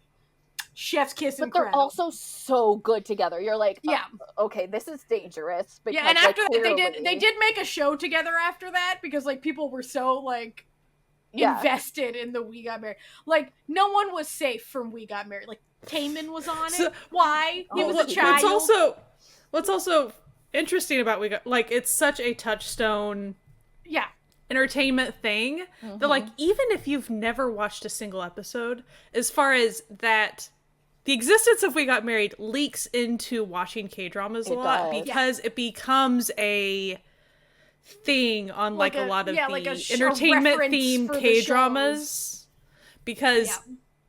chef's kiss. But incredible. they're also so good together. You're like, yeah, okay, this is dangerous. Because, yeah. And after like, that, they did make a show together after that because like people were so like invested in the We Got Married. Like no one was safe from We Got Married. Like Taemin was on it. Why? He was a child. What's also interesting about We Got, like, it's such a touchstone entertainment thing that like even if you've never watched a single episode, as far as that, the existence of We Got Married leaks into watching K-dramas a lot because it becomes a thing on like a lot of the entertainment themed K-dramas because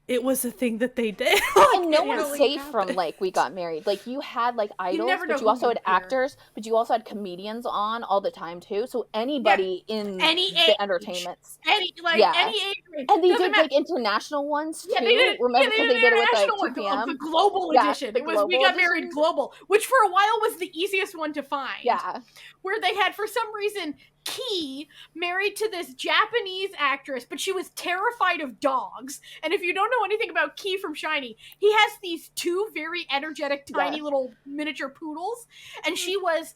it was a thing that they did. And no one's safe from like We Got Married. Like you had like idols, but you also had actors, but you also had comedians on all the time too. So anybody in the entertainments, any age range. And they did like international ones too. Remember because they did it with like 2 p.m. The global edition. It was We Got Married Global, which for a while was the easiest one to find. Yeah, where they had for some reason Key married to this Japanese actress, but she was terrified of dogs. And if you don't know anything about Key from SHINee, he has these 2 very energetic, tiny little miniature poodles, and she was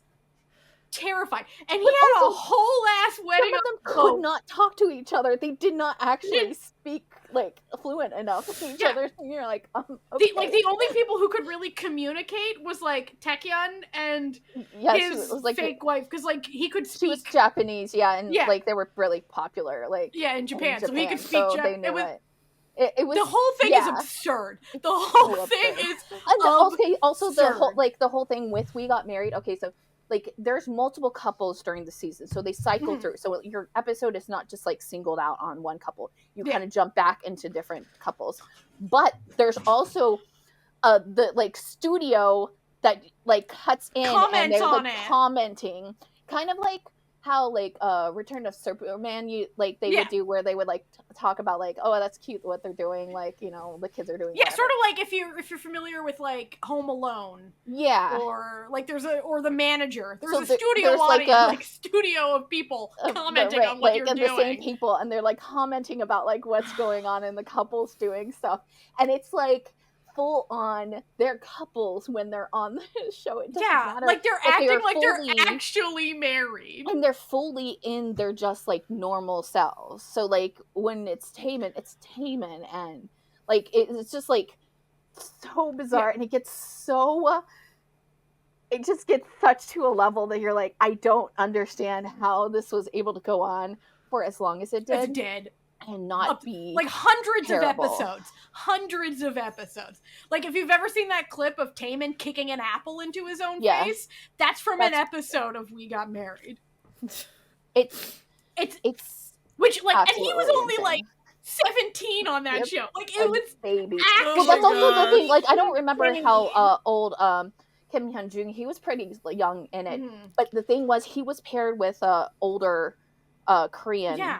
terrified. And he had a whole ass wedding. Some of them could not talk to each other. They did not actually speak like fluent enough with each other. And you're like, okay. The only people who could really communicate was like Taekyeon and his like fake wife, because like he could speak. She was Japanese, and like they were really popular, like in Japan, so he could speak Japanese. It was the whole thing is absurd. The whole thing is also the whole thing with We Got Married. Okay, so like there's multiple couples during the season, so they cycle through. So your episode is not just like singled out on one couple. You kind of jump back into different couples. But there's also the like studio that like cuts in and they're like commenting, kind of like how like Return of Superman they would do, where they would like talk about like, oh, that's cute what they're doing, like, you know, the kids are doing whatever. Sort of like if you're familiar with like Home Alone, or like or The Manager, there's a studio audience, like studio of people commenting on what you're doing, the same people, and they're like commenting about like what's going on in the couples doing stuff, and it's like full on they're couples when they're on the show. It doesn't matter. Like they're acting like they're actually married, and they're fully in their just like normal selves. So like when it's Taemin, and like it's just like so bizarre, and it just gets such to a level that you're like, I don't understand how this was able to go on for as long as it did. And not be like hundreds terrible. of episodes. Like if you've ever seen that clip of Taemin kicking an apple into his own face, that's from an episode of We Got Married. It's which like, and he was only like 17 on that show. Like it was baby. Well, that's also the thing. Like I don't remember how old Kim Hyun-jung. He was pretty young in it, but the thing was he was paired with a older Korean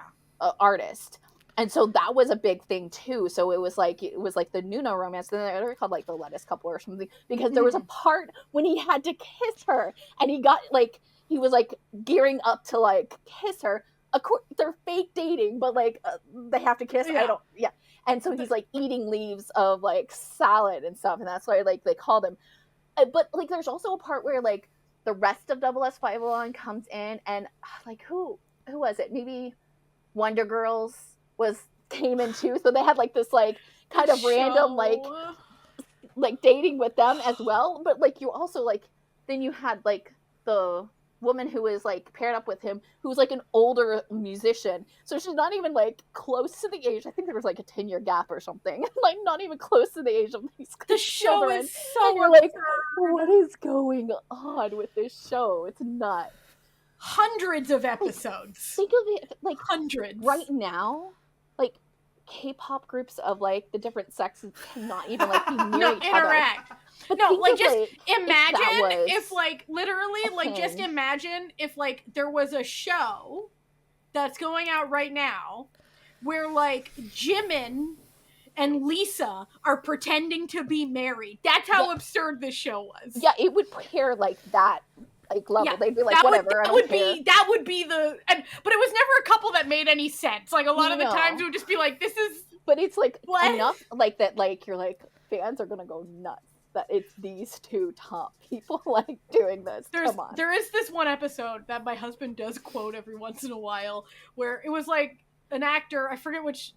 artist. And so that was a big thing too. So it was like the Nuno romance. Then they were called like the lettuce couple or something, because there was a part when he had to kiss her, and he got like he was like gearing up to like kiss her. Of course, they're fake dating, but like they have to kiss. And so he's like eating leaves of like salad and stuff, and that's why like they called him. But like there's also a part where like the rest of Double S 501 comes in, and like who was it? Maybe Wonder Girls came in too, so they had like this like kind of random, like dating with them as well. But like you also like then you had like the woman who was like paired up with him who was like an older musician, so she's not even like close to the age. I think there was like a 10-year gap or something. Like not even close to the age of these the show children. is so and you're like, what is going on with this show? It's nuts. Hundreds of episodes. Think of it like hundreds right now, like K-pop groups of like the different sexes cannot even like be near each interact. other. But no, like just like, imagine if like literally like just imagine if like there was a show that's going out right now where like Jimin and Lisa are pretending to be married. That's how absurd this show was. Yeah, it would pair like that like level. Yeah, they'd be like, whatever, I don't care. That would be the but it was never a couple that made any sense. Like a lot of the times it would just be like, this is but it's like enough like that like you're like fans are gonna go nuts that it's these two top people like doing this. Come on. There is this one episode that my husband does quote every once in a while where it was like an actor, I forget which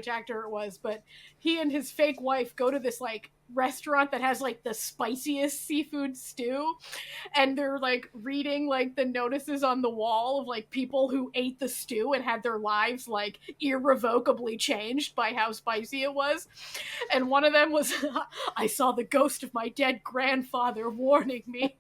actor it was, but he and his fake wife go to this like restaurant that has like the spiciest seafood stew, and they're like reading like the notices on the wall of like people who ate the stew and had their lives like irrevocably changed by how spicy it was. And one of them was, I saw the ghost of my dead grandfather warning me.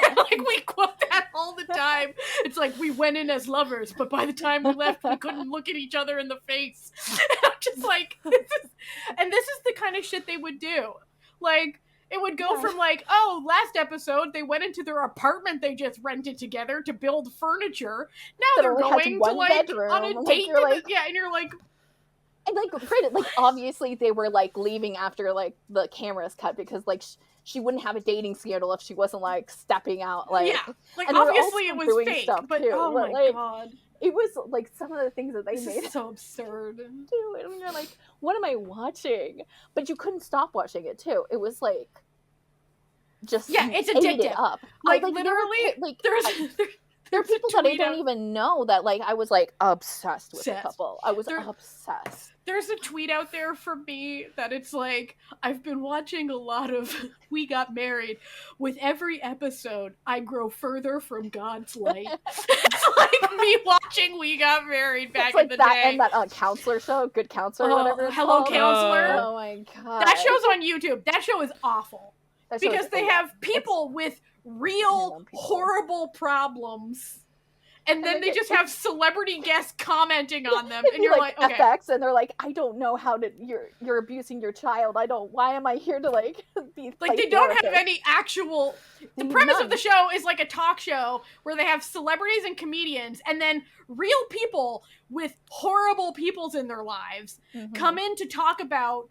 And, like we quote that all the time. It's like we went in as lovers, but by the time we left we couldn't look at each other in the face. And I'm just like, this is the kind of shit they would do. Like, it would go from like, oh, last episode they went into their apartment they just rented together to build furniture. Now they're going to like bedroom. On a date. Like, and you're like, and like granted, like obviously they were like leaving after like the cameras cut because like she wouldn't have a dating scandal if she wasn't like stepping out like like obviously it was fake, but too. Oh my like, god. It was like some of the things that they made is so absurd. Too, and you're like, what am I watching? But you couldn't stop watching it too. It was like, just it's addictive. It up. Like literally, like there are people that I don't even know that like I was like obsessed with the couple. I was obsessed. There's a tweet out there for me that it's like, I've been watching a lot of We Got Married. With every episode, I grow further from God's light. It's like me watching We Got Married back in the day. And that counselor show, Good Counselor, whatever it's Hello called. Counselor. Oh my god. That show's on YouTube. That show is awful. Because they have people with real horrible problems. And then they just have celebrity guests commenting on them, and you're like, okay. FX, and they're like, I don't know how to. You're abusing your child. Why am I here to like be like? They don't have any actual. The premise of the show is like a talk show where they have celebrities and comedians, and then real people with horrible peoples in their lives come in to talk about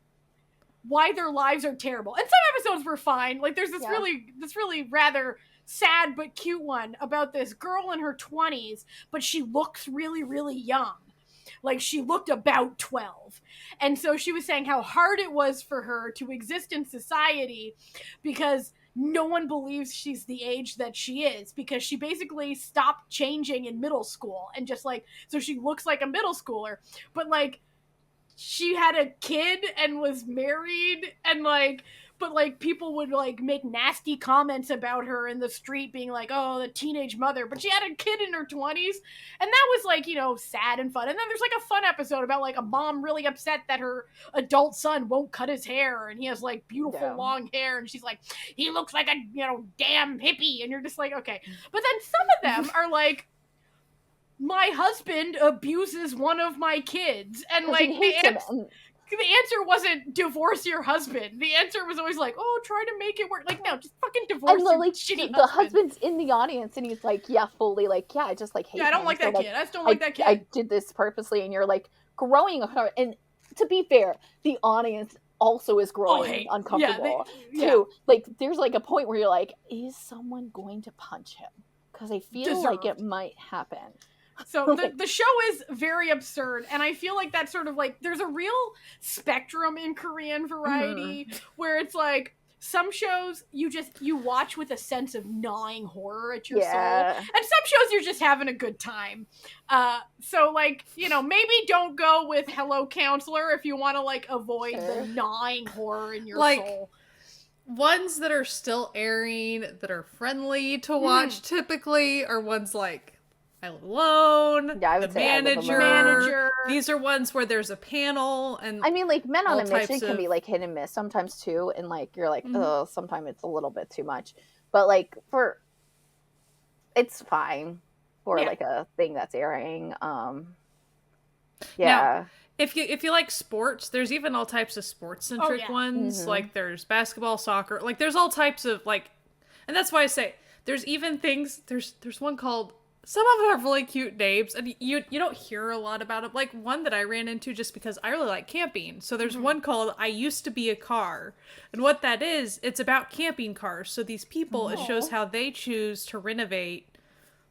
why their lives are terrible. And some episodes were fine. Like there's this really rather sad but cute one about this girl in her 20s, but she looks really, really young. Like she looked about 12. And so she was saying how hard it was for her to exist in society because no one believes she's the age that she is, because she basically stopped changing in middle school and just like, so she looks like a middle schooler, but like she had a kid and was married and like, but like people would like make nasty comments about her in the street being like, oh, the teenage mother, but she had a kid in her 20s, and that was like, you know, sad and fun. And then there's like a fun episode about like a mom really upset that her adult son won't cut his hair and he has like beautiful long hair, and she's like, he looks like a, you know, damn hippie, and you're just like, okay. But then some of them are like, my husband abuses one of my kids, and like the answer wasn't divorce your husband. The answer was always like, oh, try to make it work. Like, no, just fucking divorce your shitty husband. The husband's in the audience and he's like, yeah, fully like, yeah, I just like hate him. I don't like that kid. I just don't like that kid. I did this purposely, and you're like growing apart. And to be fair, the audience also is growing uncomfortable too. Like there's like a point where you're like, is someone going to punch him? Because I feel like it might happen. So the show is very absurd, and I feel like that's sort of like, there's a real spectrum in Korean variety where it's like, some shows you watch with a sense of gnawing horror at your soul, Yeah. and some shows you're just having a good time. So like, you know, maybe don't go with Hello Counselor if you want to like avoid the gnawing horror in your soul. Ones that are still airing that are friendly to watch typically are ones like I Live Alone, Yeah, I would The say Manager. These are ones where there's a panel, and I mean, like, Men on a Mission can of... be like hit and miss sometimes too, and like you're like, oh, sometimes it's a little bit too much. But like it's fine for like a thing that's airing. Now, if you like sports, there's even all types of sports centric ones. Like there's basketball, soccer, like there's all types of like, and that's why I say there's even things. There's one called. Some of them have really cute names, and you don't hear a lot about it. Like one that I ran into just because I really like camping. So there's one called I Used to Be a Car. And what that is, it's about camping cars. So these people, it shows how they choose to renovate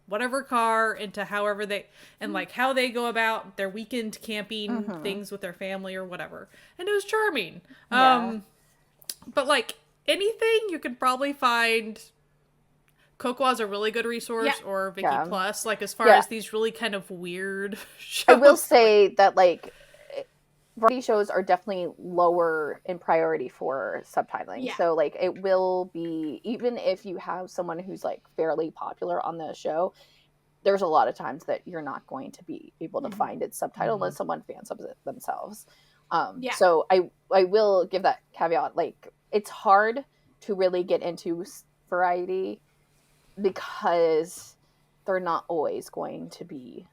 whatever car into however they, and like how they go about their weekend camping things with their family or whatever. And it was charming. But like anything you could probably find... Cocoa's a really good resource, or Viki Plus, like as far as these really kind of weird shows. I will say that like variety shows are definitely lower in priority for subtitling. Yeah. So like it will be, even if you have someone who's like fairly popular on the show, there's a lot of times that you're not going to be able to find it subtitled unless someone fan subs it themselves. So I will give that caveat. Like it's hard to really get into variety because they're not always going to be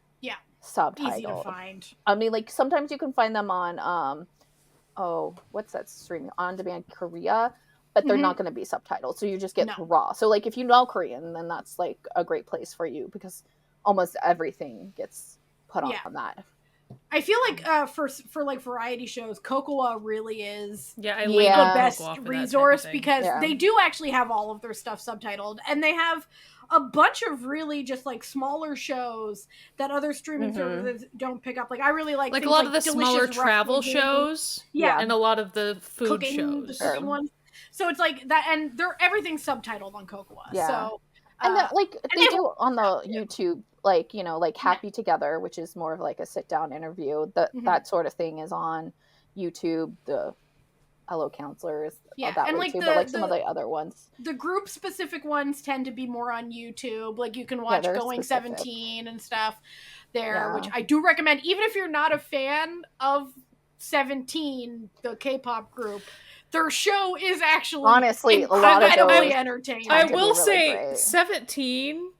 subtitled. Easy to find. I mean, like sometimes you can find them on what's that streaming on demand Korea, but they're not going to be subtitled, so you just get raw. So like if you know Korean, then that's like a great place for you because almost everything gets put on that. I feel like for like variety shows, Cocoa really is the best resource because they do actually have all of their stuff subtitled, and they have a bunch of really just like smaller shows that other streaming services don't pick up. Like I really like a lot of the smaller travel shows, and a lot of the food shows, the cooking ones. So it's like that, and everything's subtitled on Cocoa. So and that, like they do on the YouTube. Like, you know, like Happy Together, which is more of like a sit down interview. That sort of thing is on YouTube. The Hello Counselor is that and way like too, but like some of the other ones. The group specific ones tend to be more on YouTube. Like you can watch Going specific. 17 and stuff there, which I do recommend, even if you're not a fan of 17, the K-pop group. Their show is actually honestly a lot of those entertaining. I will say great. 17.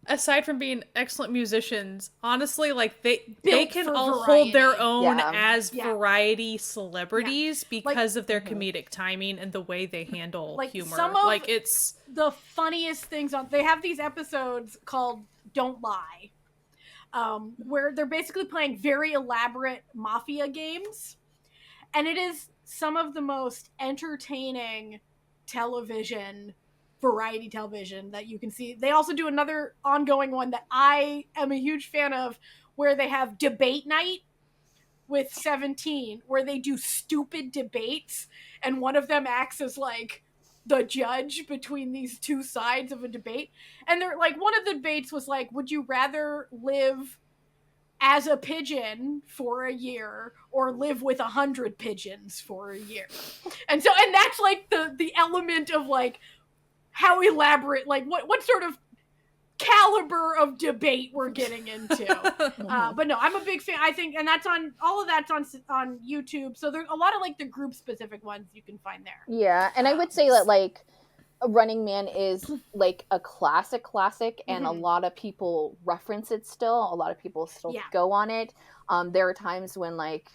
Aside from being excellent musicians, honestly, like they can all hold their own as variety celebrities because of their comedic timing and the way they handle humor. Like it's the funniest things on. They have these episodes called "Don't Lie," where they're basically playing very elaborate mafia games, and it is some of the most entertaining variety television that you can see. They also do another ongoing one that I am a huge fan of, where they have debate night with 17, where they do stupid debates, and one of them acts as like the judge between these two sides of a debate. And they're like, one of the debates was like, would you rather live as a pigeon for a year or live with 100 pigeons for a year? And that's like the element of like how elaborate, like what sort of caliber of debate we're getting into. But no, I'm a big fan. I think, and all of that's on YouTube. So there's a lot of like the group specific ones you can find there. Yeah, and I would say that like Running Man is like a classic, and a lot of people reference it still. A lot of people still go on it. There are times when like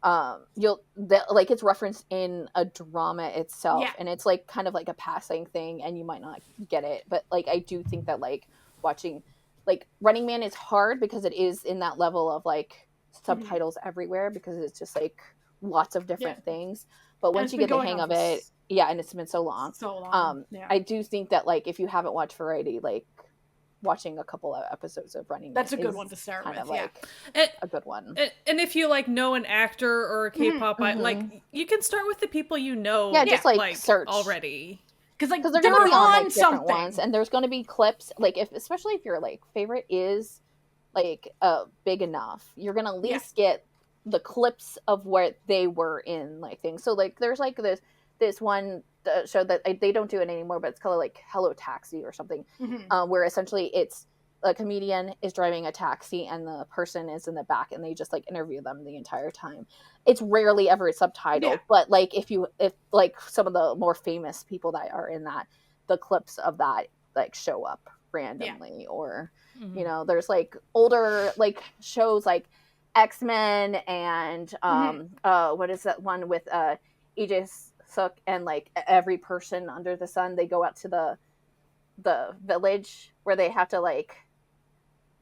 it's referenced in a drama itself, and it's like kind of like a passing thing, and you might not get it, but like I do think that like watching like Running Man is hard because it is in that level of like subtitles everywhere, because it's just like lots of different things, but once you get the hang of it, and it's been so long. I do think that like if you haven't watched Variety, like watching a couple of episodes of Running That's a Man good is one to start kind with, of like And, a good one. and if you like know an actor or a K-pop, like you can start with the people you know. Yeah, just like search already. Because like they're they gonna were be on like on different something. ones, and there's gonna be clips like especially if your like favorite is like big enough, you're gonna at least get the clips of what they were in like things. So like there's like this one show that they don't do it anymore, but it's called like Hello Taxi or something, where essentially it's a comedian is driving a taxi and the person is in the back and they just like interview them the entire time. It's rarely ever subtitled, but like if like some of the more famous people that are in that, the clips of that like show up randomly or you know, there's like older like shows like X-Men and what is that one with Aegis Suk and like every person under the sun, they go out to the village where they have to like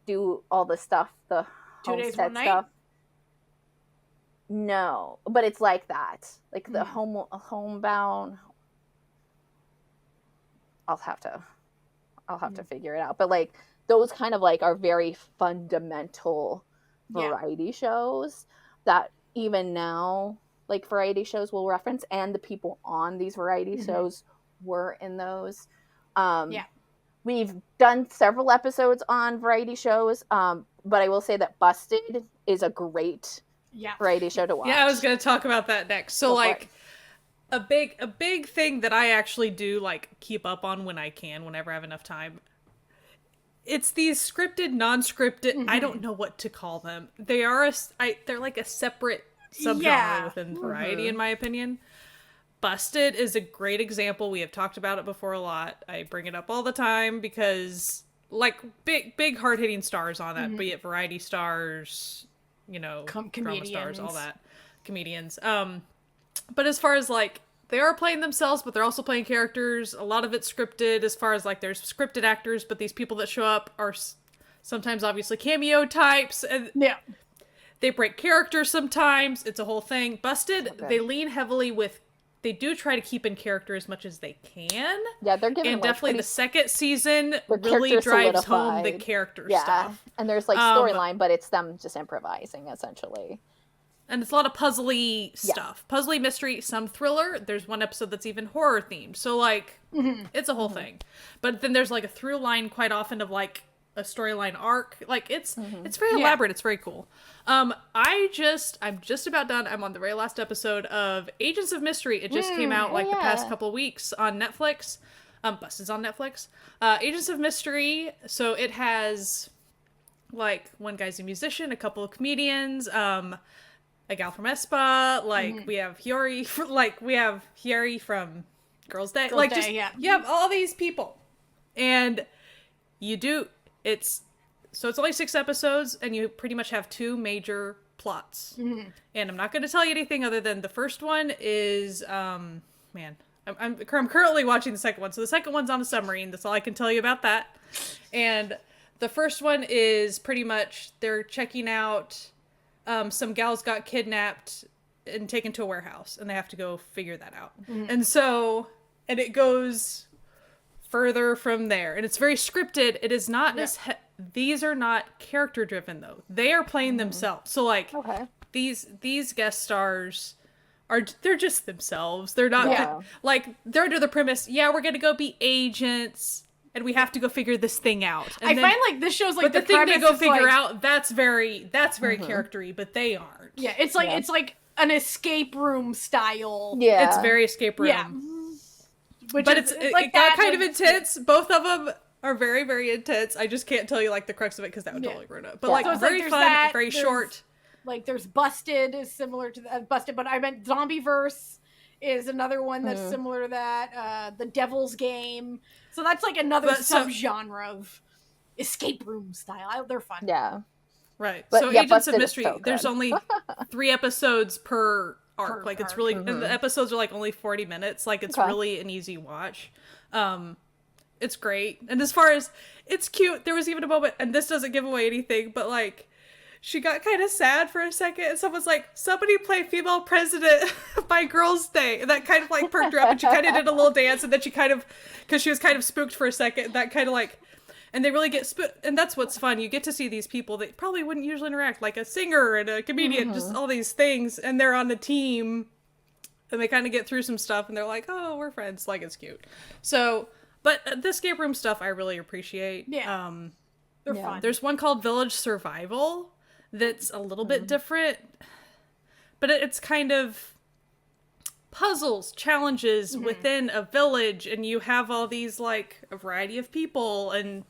do all the stuff, the 2 days, 1 night stuff. No, but it's like that, like the homebound. I'll have to figure it out, but like those kind of like are very fundamental variety shows that even now like variety shows will reference, and the people on these variety shows were in those. We've done several episodes on variety shows, but I will say that Busted is a great variety show to watch. Yeah, I was going to talk about that next. So like a big thing that I actually do like keep up on when I can, whenever I have enough time. It's these scripted, non-scripted, I don't know what to call them. They're like a separate subgenre within variety in my opinion. Busted is a great example. We have talked about it before a lot. I bring it up all the time because like big hard-hitting stars on that, be it variety stars, you know, drama stars, all that, comedians. But as far as like they are playing themselves, but they're also playing characters. A lot of it's scripted as far as like there's scripted actors, but these people that show up are sometimes obviously cameo types, and they break characters sometimes. It's a whole thing. Busted, they lean heavily with. They do try to keep in character as much as they can. Yeah, they're giving and like definitely the second season really drives solidified. home the character stuff. And there's like storyline, but it's them just improvising essentially. And it's a lot of puzzly stuff. Puzzly mystery, some thriller. There's one episode that's even horror themed. So like it's a whole thing. But then there's like a through line quite often of like a storyline arc. Like it's very elaborate. It's very cool. I'm just about done. I'm on the very last episode of Agents of Mystery. It just came out like the past couple weeks on Netflix. Busted's on Netflix. Agents of Mystery. So it has like one guy's a musician, a couple of comedians, a gal from aespa, like we have Hiyori, from Girls' Day. You have all these people. And it's only 6 episodes, and you pretty much have 2 major plots. And I'm not going to tell you anything other than the first one is, I'm currently watching the second one. So the second one's on a submarine. That's all I can tell you about that. And the first one is pretty much they're checking out, some gals got kidnapped and taken to a warehouse, and they have to go figure that out. And it goes further from there, and it's very scripted. It is not these are not character driven though. They are playing themselves. So like these guest stars they're just themselves. They're not like they're under the premise, we're gonna go be agents and we have to go figure this thing out. And I find like this shows like but the thing they go figure out, that's very character-y, but they aren't. Yeah, it's like it's like an escape room style. Yeah, it's very escape room. Yeah. But it got kind of intense. Both of them are very, very intense. I just can't tell you like the crux of it because that would totally ruin it. But like so it's very like fun, very short. Like there's Busted is similar to Busted, but I meant Zombieverse is another one that's similar to that. The Devil's Game. So that's like another subgenre of escape room style. They're fun. Yeah. Right. But, so Agents of Mystery, there's only 3 episodes per arc. Like it's really, and the episodes are like only 40 minutes. Like it's really an easy watch. It's great. And as far as it's cute, there was even a moment, and this doesn't give away anything, but like she got kind of sad for a second, and someone's like, somebody play Female President by Girls' Day. And that kind of like perked her up, and she kind of did a little dance, and then she kind of, because she was kind of spooked for a second, that kind of like And they really get and that's what's fun. You get to see these people that probably wouldn't usually interact, like a singer and a comedian, just all these things, and they're on the team, and they kind of get through some stuff, and they're like, oh, we're friends, like, it's cute. So, but the escape room stuff I really appreciate. Yeah. They're fun. There's one called Village Survival that's a little bit different, but it's kind of puzzles, challenges within a village, and you have all these, like, a variety of people, and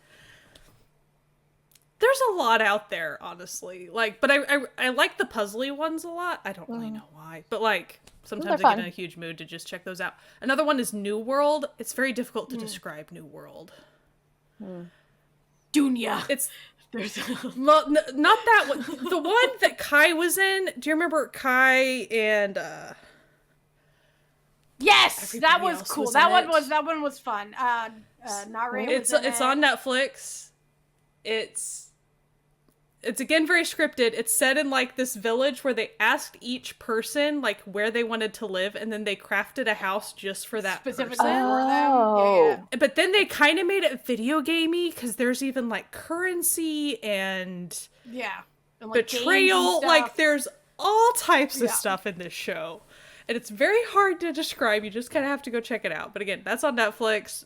there's a lot out there, honestly. Like, but I like the puzzly ones a lot. I don't really know why, but, like, sometimes I get in a huge mood to just check those out. Another one is New World. It's very difficult to describe New World. Dunya. It's not that one. The one that Kai was in. Do you remember Kai and Yes, that was cool. Was that one was fun. Not Ray. It's on Netflix. It's again very scripted. It's set in like this village where they asked each person like where they wanted to live, and then they crafted a house just for that specifically person. for them. Yeah. But then they kind of made it video gamey because there's even like currency and And, like, betrayal. Like there's all types of stuff in this show. And it's very hard to describe. You just kind of have to go check it out. But again, that's on Netflix.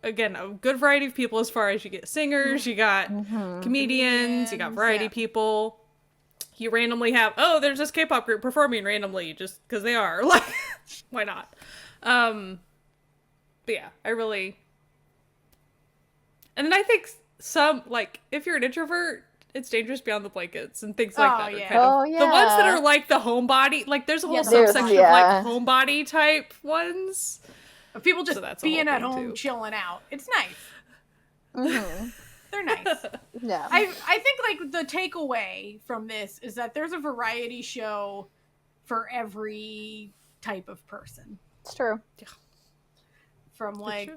Again, a good variety of people as far as you get singers, you got comedians, you got variety people. You randomly have, there's this K-pop group performing randomly just because they are. Like, why not? But yeah, I really... And then I think some, like, if you're an introvert, It's Dangerous Beyond the Blankets and things like that. Yeah. Kind of, the ones that are like the homebody, like there's a whole subsection of like homebody type ones. Of people just being at home, chilling out. It's nice. They're nice. Yeah. I think like the takeaway from this is that there's a variety show for every type of person. It's true. Yeah. From like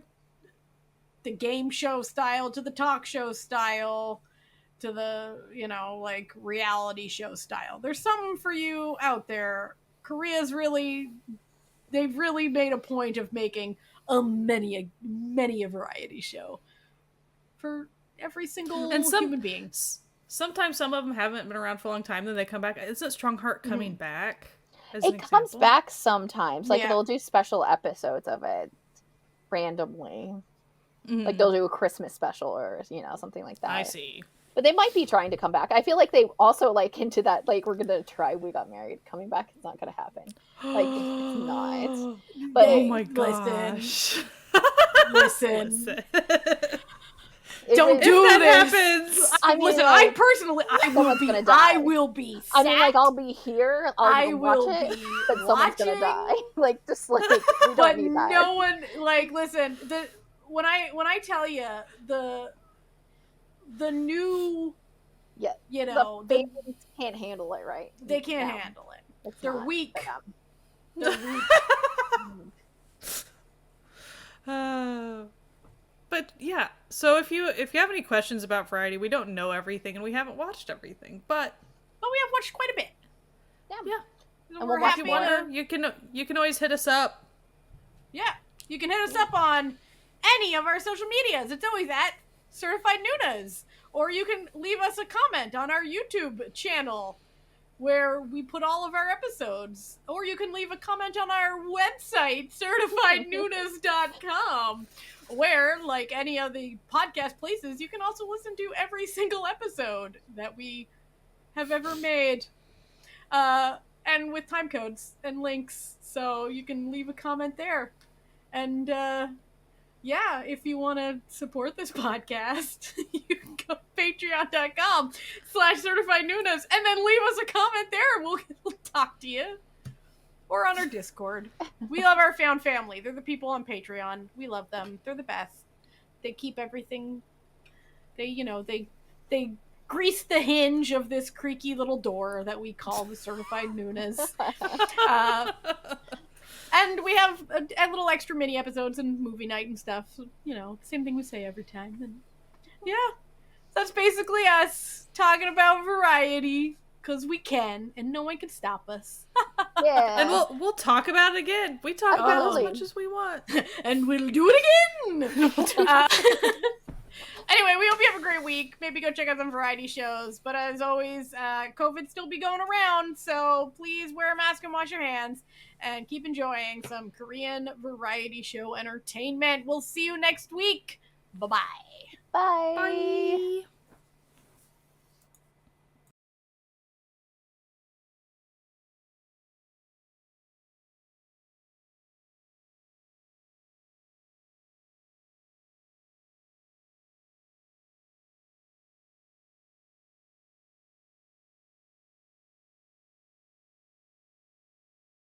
the game show style to the talk show style to the, like reality show style. There's something for you out there. They've really made a point of making many a variety show for every single human being. Sometimes some of them haven't been around for a long time, then they come back. Isn't Strong Heart coming back? It comes back sometimes. Like they'll do special episodes of it randomly. Like they'll do a Christmas special or something like that. I see. But they might be trying to come back. I feel like they also like into that, like, we're gonna try We Got Married. Coming back is not gonna happen. Like, it's not. But oh my gosh. Listen. Don't do that this. Happens. I mean, listen, I personally, I will be sad. I mean, like, I'll be here. I'll watch it, but someone's gonna die. Like, just like we don't need that. No one, like, listen. When I tell you the new, the babies can't handle it, right? They can't handle it. They're weak. They're weak. But yeah, so if you have any questions about Variety, we don't know everything and we haven't watched everything, but we have watched quite a bit. Yeah. And if you wonder, you can always hit us up. Yeah, you can hit us up on any of our social medias. It's always at Certified Nunas, or you can leave us a comment on our YouTube channel where we put all of our episodes, or you can leave a comment on our website certifiednunas.com, where, like any of the podcast places, you can also listen to every single episode that we have ever made, and with time codes and links, so you can leave a comment there. And if you want to support this podcast, you can go to patreon.com/certifiednunas and then leave us a comment there. We'll talk to you. Or on our Discord. We love our found family. They're the people on Patreon. We love them. They're the best. They keep everything. They grease the hinge of this creaky little door that we call the Certified Nunas. And we have a little extra mini episodes and movie night and stuff. So, same thing we say every time. And that's basically us talking about variety, because we can, and no one can stop us. Yeah. And we'll talk about it again. We talk about it as much as we want. And we'll do it again! Anyway, we a great week. Maybe go check out some variety shows. But as always, COVID still be going around, so please wear a mask and wash your hands. And keep enjoying some Korean variety show entertainment. We'll see you next week. Bye-bye. Bye. Bye.